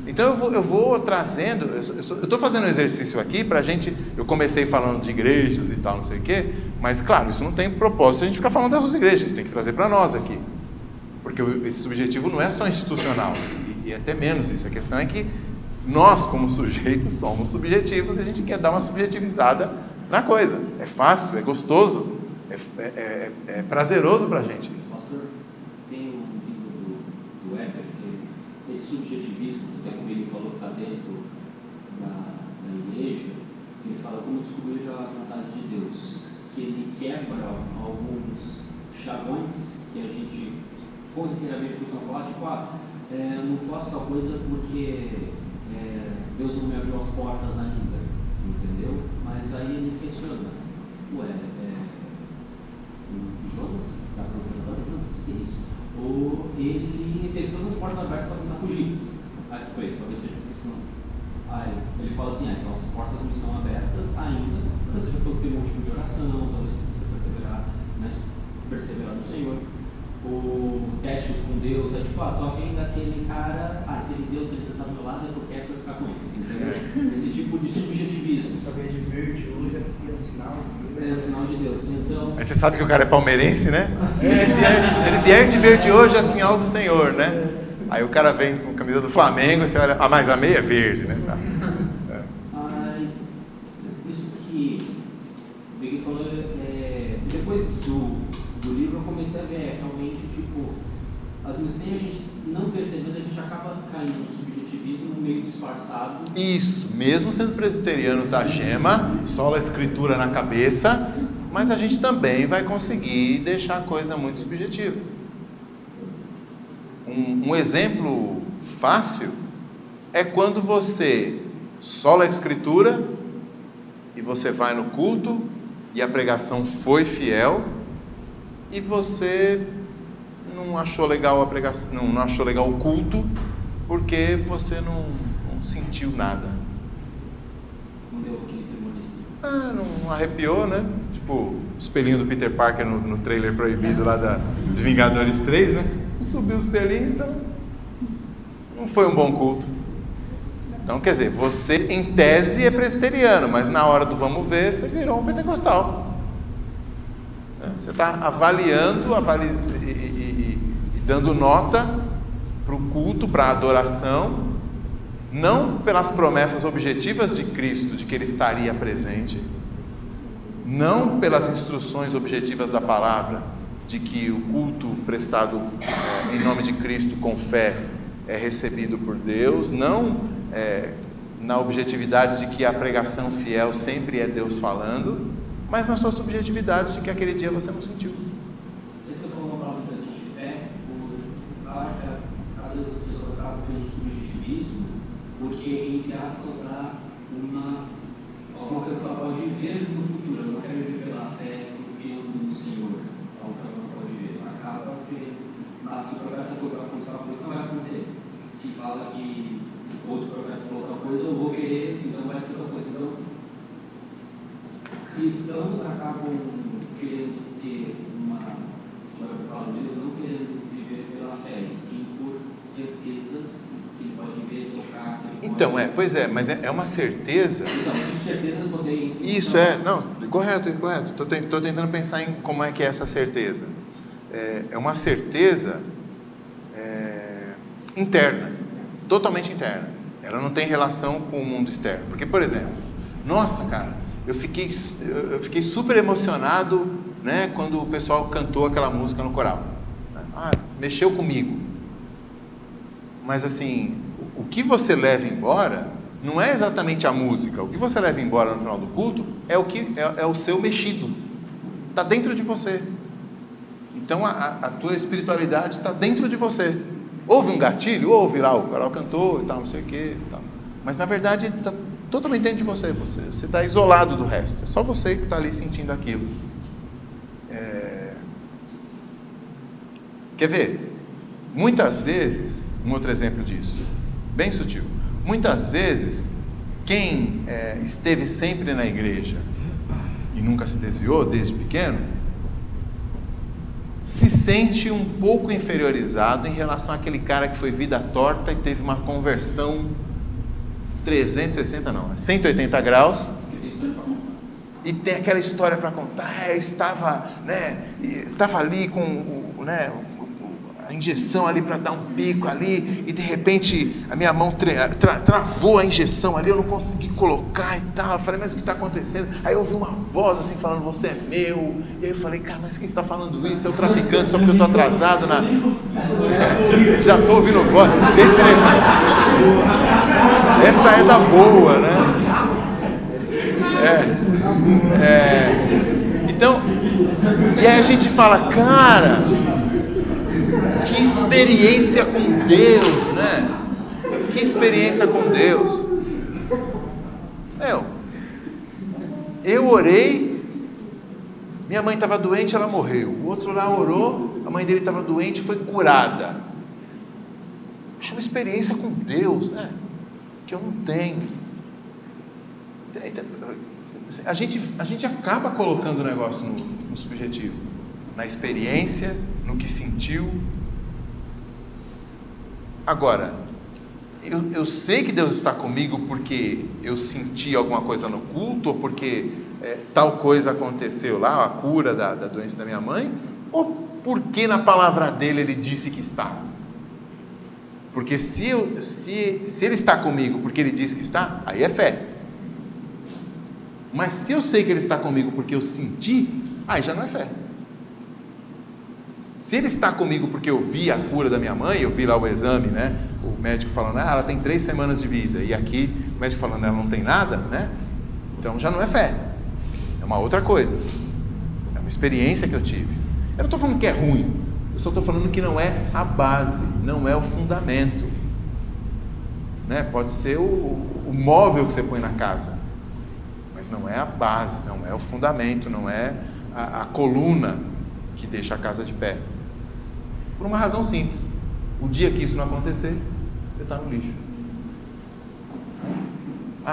Então eu vou trazendo, eu estou fazendo um exercício aqui para a gente, eu comecei falando de igrejas e tal, não sei o quê, mas claro, isso não tem propósito a gente ficar falando dessas igrejas, tem que trazer para nós aqui, porque esse subjetivo não é só institucional, e até menos isso, a questão é que nós como sujeitos somos subjetivos e a gente quer dar uma subjetivizada na coisa, é fácil, é gostoso, é prazeroso para a gente isso. Pastor, tem um livro do Weber, que esse subjetivismo, até como ele falou que está dentro da igreja, ele fala como descobrir a vontade de Deus, que ele quebra alguns chavões que a gente corriqueiramente costuma falar, tipo, não posso tal coisa porque Deus não me abriu as portas ainda, entendeu? Mas aí ele questiona, o Jonas, da professora Jonas, o que é isso? Ou ele teve todas as portas abertas para tentar fugir. Aí ficou isso, talvez seja porque senão. Aí ele fala assim, então as portas não estão abertas ainda, talvez seja pelo ter um tipo de oração, talvez você perseverar no Senhor. Ou testes com Deus, é tipo, tô afim daquele cara, se ele Deus, se ele está do meu lado, é porque é para ficar com ele, entendeu? Esse tipo de subjetivismo. Saber de verde hoje é um sinal. É sinal de Deus. Então... Mas você sabe que o cara é palmeirense, né? Se ele vier de verde hoje é sinal do Senhor, né? Aí o cara vem com a camisa do Flamengo, você olha, mas a meia é verde, né? Tá. Isso que o Big falou, depois do livro eu comecei a ver realmente, tipo, às vezes sem a gente não percebendo, a gente acaba caindo no subjetivismo meio disfarçado. Isso, mesmo sendo presbiterianos da gema, só a escritura na cabeça, mas a gente também vai conseguir deixar a coisa muito subjetiva. Um exemplo fácil é quando você sola a escritura e você vai no culto e a pregação foi fiel e você não achou legal a pregação, não achou legal o culto porque você não sentiu nada. Não deu aquele tremor. Não arrepiou, né? Tipo o espelhinho do Peter Parker no trailer proibido lá de Vingadores 3, né? Subiu os pelinhos, então não foi um bom culto. Então, quer dizer, você em tese é presbiteriano, mas na hora do vamos ver, você virou um pentecostal. Você está avaliando e dando nota para o culto, para a adoração, não pelas promessas objetivas de Cristo, de que Ele estaria presente, não pelas instruções objetivas da palavra, de que o culto prestado em nome de Cristo com fé é recebido por Deus, não na objetividade de que a pregação fiel sempre é Deus falando, mas na sua subjetividade de que aquele dia você não sentiu. Esse foi uma palavra assim de fé, às vezes as pessoas acabam tendo subjetivismo, porque entre aspas dá alguma coisa que ela pode ver no futuro. Eu não quero viver pela fé, confiando no Senhor, algo que ela não pode ver. Acaba porque se o profeta for para acontecer uma coisa, não vai acontecer. Se fala que outro profeta falou outra coisa, eu vou querer, então vai ter outra coisa. Então, cristãos acabam querendo ter não querendo viver pela fé, e sim por certezas que ele pode ver, tocar. Então, pois é, mas é uma certeza. Então, eu tive certeza de poder. Isso, não, correto. Estou tentando pensar em como é que é essa certeza. É uma certeza interna, totalmente interna. Ela não tem relação com o mundo externo. Porque, por exemplo, nossa, cara, eu fiquei super emocionado, né, quando o pessoal cantou aquela música no coral. Mexeu comigo. Mas assim, o que você leva embora não é exatamente a música. O que você leva embora no final do culto é o seu mexido. Está dentro de você. Então a tua espiritualidade está dentro de você. Houve um gatilho? Houve lá, o coral cantou e tal, não sei o que. Mas na verdade está totalmente dentro de você. Você está isolado do resto. É só você que está ali sentindo aquilo. Quer ver? Muitas vezes, um outro exemplo disso, bem sutil. Muitas vezes, quem esteve sempre na igreja e nunca se desviou desde pequeno, se sente um pouco inferiorizado em relação àquele cara que foi vida torta e teve uma conversão 180 graus, e tem aquela história para contar. Eu estava ali com a injeção ali para dar um pico ali, e de repente a minha mão travou a injeção ali, eu não consegui colocar e tal. Eu falei, mas o que está acontecendo? Aí eu ouvi uma voz assim falando, você é meu. E aí eu falei, cara, mas quem está falando isso? É o traficante, só porque eu estou atrasado já estou ouvindo voz. Essa é da boa, né? Então, e aí a gente fala, cara, que experiência com Deus, né? Que experiência com Deus. Eu orei, minha mãe estava doente, ela morreu. O outro lá orou, a mãe dele estava doente, foi curada. Puxa, uma experiência com Deus, né? Que eu não tenho. A gente acaba colocando o negócio no subjetivo, na experiência, no que sentiu. Agora, eu sei que Deus está comigo porque eu senti alguma coisa no culto, ou porque tal coisa aconteceu lá, a cura da doença da minha mãe, ou porque na palavra dele ele disse que está. Porque se ele está comigo porque ele disse que está, aí é fé. Mas se eu sei que ele está comigo porque eu senti, aí já não é fé. Se ele está comigo porque eu vi a cura da minha mãe, eu vi lá o exame, né? O médico falando, ela tem 3 semanas de vida, e aqui o médico falando, ela não tem nada, né? Então já não é fé, é uma outra coisa, é uma experiência que eu tive. Eu não estou falando que é ruim, eu só estou falando que não é a base, não é o fundamento, né? Pode ser o móvel que você põe na casa, mas não é a base, não é o fundamento, não é a coluna que deixa a casa de pé. Por uma razão simples: o dia que isso não acontecer, você está no lixo.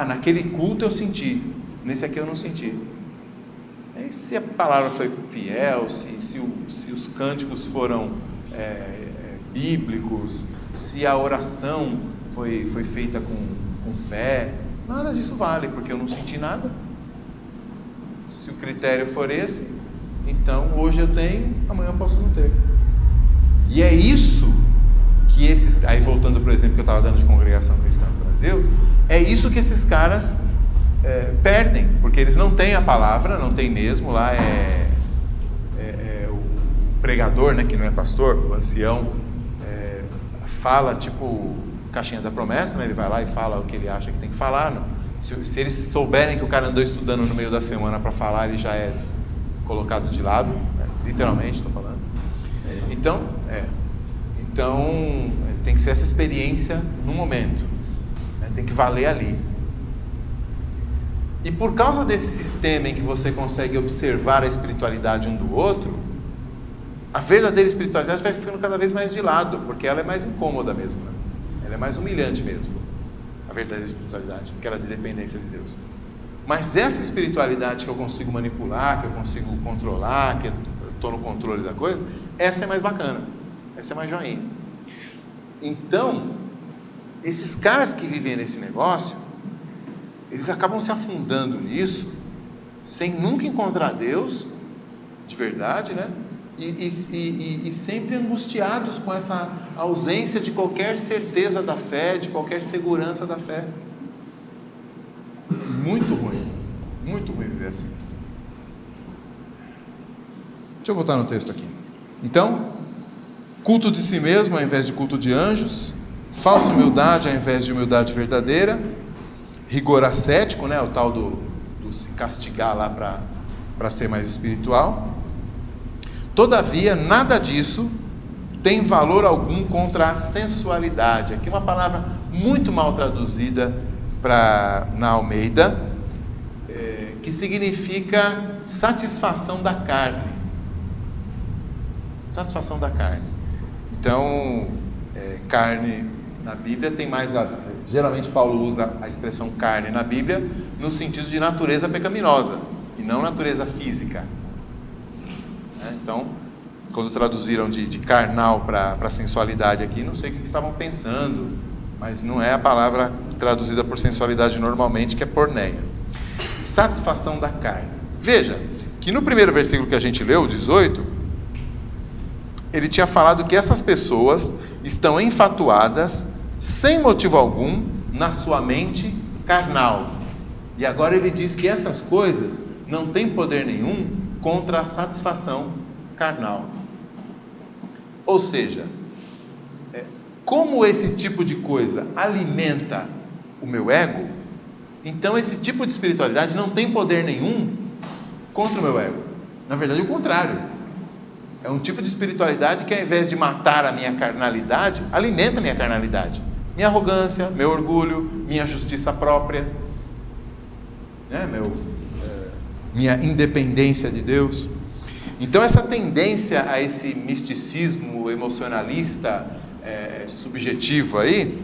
Naquele culto eu senti, nesse aqui eu não senti. E se a palavra foi fiel, se os cânticos foram bíblicos, se a oração foi feita com fé, nada disso vale, porque eu não senti nada. Se o critério for esse, então hoje eu tenho, amanhã eu posso não ter. E é isso que aí voltando para o exemplo que eu estava dando de congregação cristã no Brasil, fariseu, é isso que esses caras perdem, porque eles não têm a palavra, não tem mesmo, lá o pregador, né, que não é pastor, o ancião, fala tipo caixinha da promessa, né, ele vai lá e fala o que ele acha que tem que falar, não. Se eles souberem que o cara andou estudando no meio da semana para falar, ele já é colocado de lado, né? Literalmente estou falando. Então tem que ser essa experiência no momento, né? Tem que valer ali. E por causa desse sistema em que você consegue observar a espiritualidade um do outro, a verdadeira espiritualidade vai ficando cada vez mais de lado, porque ela é mais incômoda mesmo, né? Ela é mais humilhante mesmo, a verdadeira espiritualidade, aquela de dependência de Deus. Mas essa espiritualidade que eu consigo manipular, que eu consigo controlar, que eu estou no controle da coisa, essa é mais bacana, essa é mais joinha. Então, esses caras que vivem nesse negócio, eles acabam se afundando nisso, sem nunca encontrar Deus, de verdade, né? E sempre angustiados com essa ausência de qualquer certeza da fé, de qualquer segurança da fé. Muito ruim viver assim. Deixa eu voltar no texto aqui. Então, culto de si mesmo ao invés de culto de anjos, falsa humildade ao invés de humildade verdadeira, rigor ascético, né, o tal do se castigar lá para ser mais espiritual. Todavia, nada disso tem valor algum contra a sensualidade. Aqui uma palavra muito mal traduzida na Almeida, que significa satisfação da carne. Satisfação da carne. Então, carne na Bíblia tem mais geralmente Paulo usa a expressão carne na Bíblia no sentido de natureza pecaminosa e não natureza física. Então, quando traduziram de carnal para sensualidade aqui, não sei o que estavam pensando, mas não é a palavra traduzida por sensualidade normalmente, que é porneia. Satisfação da carne. Veja que no primeiro versículo que a gente leu, o 18, ele tinha falado que essas pessoas estão enfatuadas, sem motivo algum, na sua mente carnal. E agora ele diz que essas coisas não têm poder nenhum contra a satisfação carnal. Ou seja, como esse tipo de coisa alimenta o meu ego, então esse tipo de espiritualidade não tem poder nenhum contra o meu ego. Na verdade, o contrário. É um tipo de espiritualidade que, ao invés de matar a minha carnalidade, alimenta a minha carnalidade. Minha arrogância, meu orgulho, minha justiça própria, né? Minha independência de Deus. Então essa tendência a esse misticismo emocionalista subjetivo aí,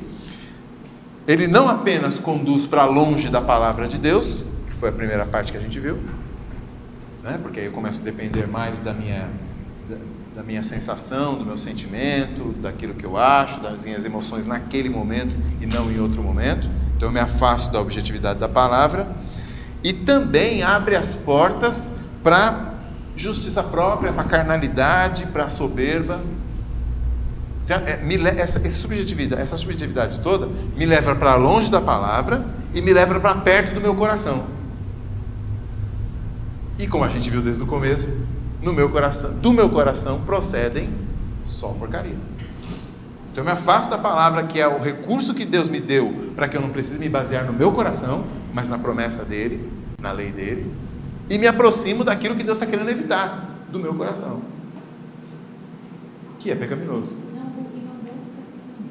ele não apenas conduz para longe da palavra de Deus, que foi a primeira parte que a gente viu, né? Porque aí eu começo a depender mais da minha sensação, do meu sentimento, daquilo que eu acho, das minhas emoções naquele momento e não em outro momento. Então eu me afasto da objetividade da palavra. E também abre as portas para justiça própria, para carnalidade, para soberba. Essa subjetividade toda me leva para longe da palavra e me leva para perto do meu coração. E como a gente viu desde o começo, do meu coração procedem só porcaria. Então eu me afasto da palavra, que é o recurso que Deus me deu para que eu não precise me basear no meu coração, mas na promessa dele, na lei dele, e me aproximo daquilo que Deus está querendo evitar, do meu coração, que é pecaminoso. Não busca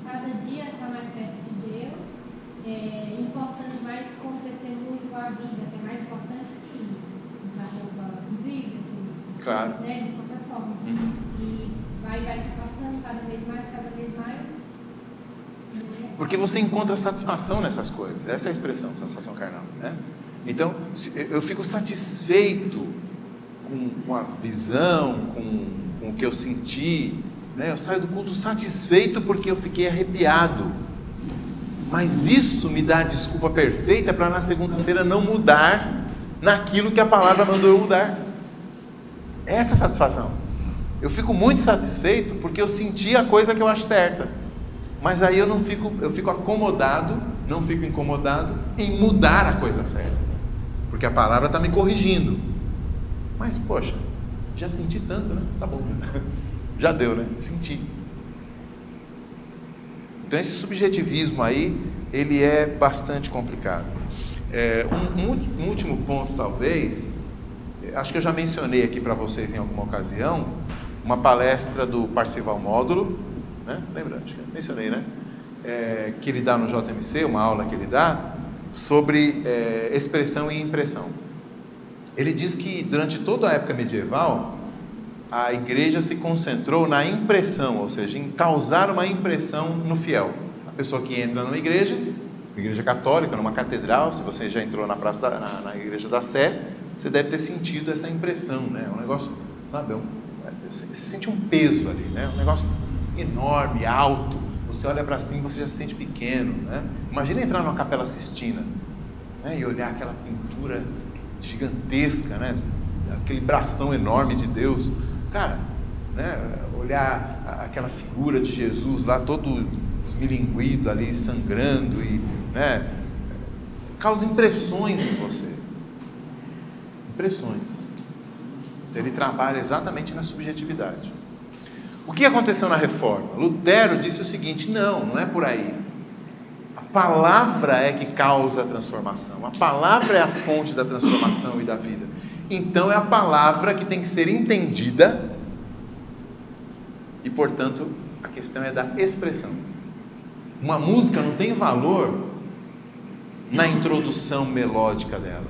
cada dia estar mais perto de Deus, importando mais como testemunho com a vida, que é mais importante que a roupa incrível, Claro. Né, de qualquer forma. E vai se passando cada vez mais. Porque você encontra satisfação nessas coisas. Essa é a expressão, satisfação carnal, né? Então, eu fico satisfeito com a visão, com o que eu senti, né? Eu saio do culto satisfeito porque eu fiquei arrepiado. Mas isso me dá a desculpa perfeita para na segunda-feira não mudar naquilo que a palavra mandou eu mudar. Essa satisfação. Eu fico muito satisfeito porque eu senti a coisa que eu acho certa. Mas aí eu fico acomodado não fico incomodado em mudar a coisa certa, porque a palavra está me corrigindo. Mas, poxa, já senti tanto, né? Tá bom, já deu, né? Senti. Então esse subjetivismo aí, ele é bastante complicado. Um último ponto, talvez, acho que eu já mencionei aqui para vocês em alguma ocasião, uma palestra do Parcival Módulo, né? Lembra? Acho que eu mencionei, né? Que ele dá no JMC, uma aula que ele dá, sobre expressão e impressão. Ele diz que durante toda a época medieval, a igreja se concentrou na impressão, ou seja, em causar uma impressão no fiel. A pessoa que entra numa igreja católica, numa catedral, se você já entrou na na igreja da Sé, você deve ter sentido essa impressão, né? Um negócio, sabe, você sente um peso ali, né? Um negócio enorme, alto. Você olha para cima e você já se sente pequeno, né? Imagina entrar numa Capela Sistina, né? E olhar aquela pintura gigantesca, né? Aquele bração enorme de Deus, cara, né? Olhar aquela figura de Jesus lá todo esmilinguido ali, sangrando e, né? Causa impressões em você, impressões. Então ele trabalha exatamente na subjetividade. O que aconteceu na Reforma? Lutero disse o seguinte: não é por aí. A palavra é que causa a transformação. A palavra é a fonte da transformação e da vida. Então é a palavra que tem que ser entendida e, portanto, a questão é da expressão. Uma música não tem valor na introdução melódica dela,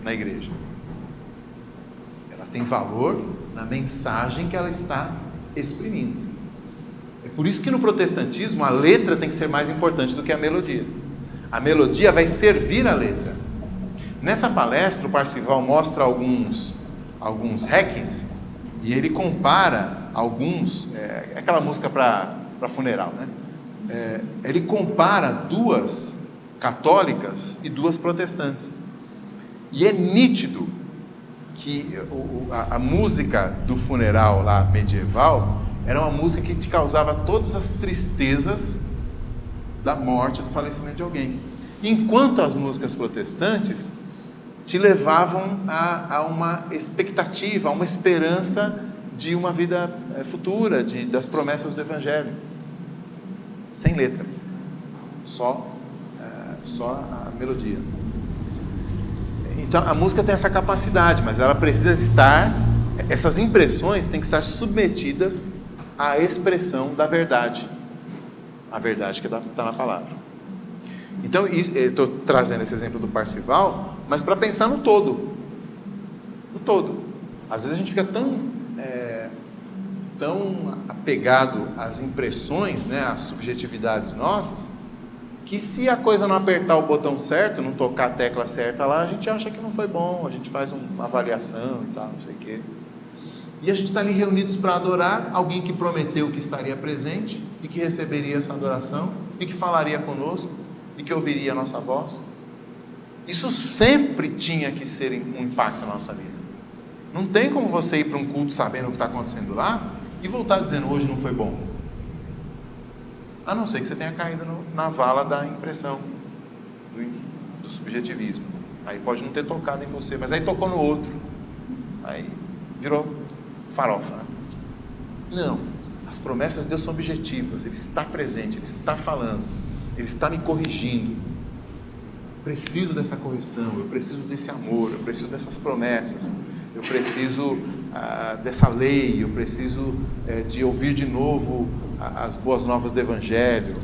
na igreja. Ela tem valor na mensagem que ela está exprimindo. É por isso que no protestantismo a letra tem que ser mais importante do que a melodia. A melodia vai servir a letra. Nessa palestra o Parcival mostra alguns hackings e ele compara alguns, aquela música para funeral, né? Ele compara duas católicas e duas protestantes. E é nítido que a música do funeral lá medieval era uma música que te causava todas as tristezas da morte, do falecimento de alguém, enquanto as músicas protestantes te levavam a uma expectativa, a uma esperança de uma vida futura, das promessas do Evangelho, sem letra, só a melodia. Então a música tem essa capacidade, mas ela precisa estar, essas impressões têm que estar submetidas à expressão da verdade, a verdade que está na palavra. Então eu estou trazendo esse exemplo do Parcival, mas para pensar no todo. Às vezes a gente fica tão apegado às impressões, né, às subjetividades nossas, que se a coisa não apertar o botão certo, não tocar a tecla certa lá, a gente acha que não foi bom, a gente faz uma avaliação e tal, não sei o quê. E a gente está ali reunidos para adorar alguém que prometeu que estaria presente e que receberia essa adoração e que falaria conosco e que ouviria a nossa voz. Isso sempre tinha que ser um impacto na nossa vida. Não tem como você ir para um culto sabendo o que está acontecendo lá e voltar dizendo hoje não foi bom. A não ser que você tenha caído na vala da impressão, do subjetivismo. Aí pode não ter tocado em você, mas aí tocou no outro. Aí virou farofa, né? Não, as promessas de Deus são objetivas. Ele está presente, Ele está falando, Ele está me corrigindo. Eu preciso dessa correção, eu preciso desse amor, eu preciso dessas promessas, eu preciso dessa lei, eu preciso de ouvir de novo as boas novas do Evangelho,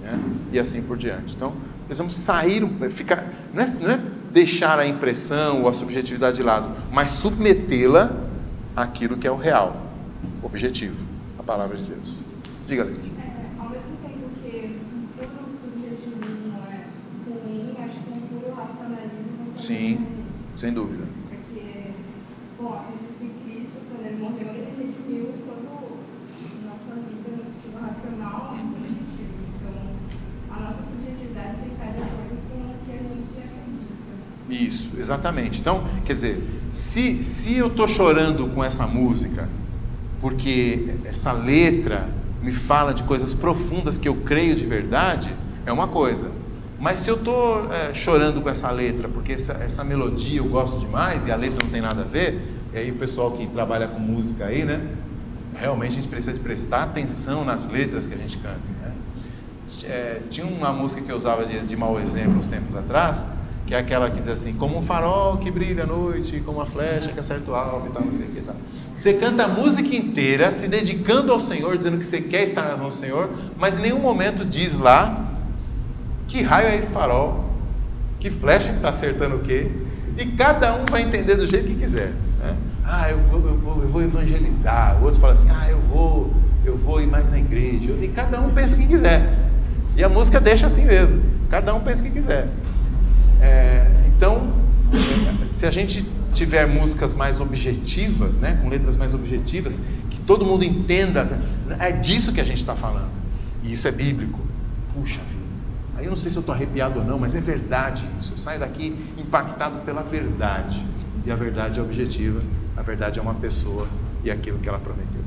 né? E assim por diante. Então, precisamos sair, não é deixar a impressão ou a subjetividade de lado, mas submetê-la àquilo que é o real, objetivo, a palavra de Deus. Diga, Letícia. Ao mesmo tempo que todo o subjetivismo é ruim, acho que um puro racionalismo. Sim, sem dúvida. Porque, bom, acredito que Cristo, quando Ele morreu, Ele redimiu toda a nossa vida no sentido racional, no subjetivo. Então, a nossa subjetividade tem que estar de acordo com o que a gente acredita. Isso, exatamente. Então, quer dizer, se eu estou chorando com essa música, porque essa letra me fala de coisas profundas que eu creio de verdade, é uma coisa. Mas se eu estou chorando com essa letra, porque essa melodia eu gosto demais e a letra não tem nada a ver, e aí o pessoal que trabalha com música aí, né? Realmente a gente precisa de prestar atenção nas letras que a gente canta, né? Tinha uma música que eu usava de mau exemplo uns tempos atrás, que é aquela que diz assim: como um farol que brilha à noite, como uma flecha que acerta o alvo e tal, não sei o que tal. Você canta a música inteira se dedicando ao Senhor, dizendo que você quer estar nas mãos do Senhor, mas em nenhum momento diz lá que raio é esse farol, que flecha que está acertando o quê, e cada um vai entender do jeito que quiser, né? Eu vou evangelizar. O outro fala assim: eu vou ir mais na igreja. E cada um pensa o que quiser. E a música deixa assim mesmo. Cada um pensa o que quiser. Então, se a gente tiver músicas mais objetivas, né, com letras mais objetivas, que todo mundo entenda, é disso que a gente está falando. E isso é bíblico. Puxa vida. Aí eu não sei se eu estou arrepiado ou não, mas é verdade isso. Eu saio daqui impactado pela verdade. E a verdade é objetiva. A verdade é uma pessoa e aquilo que ela prometeu.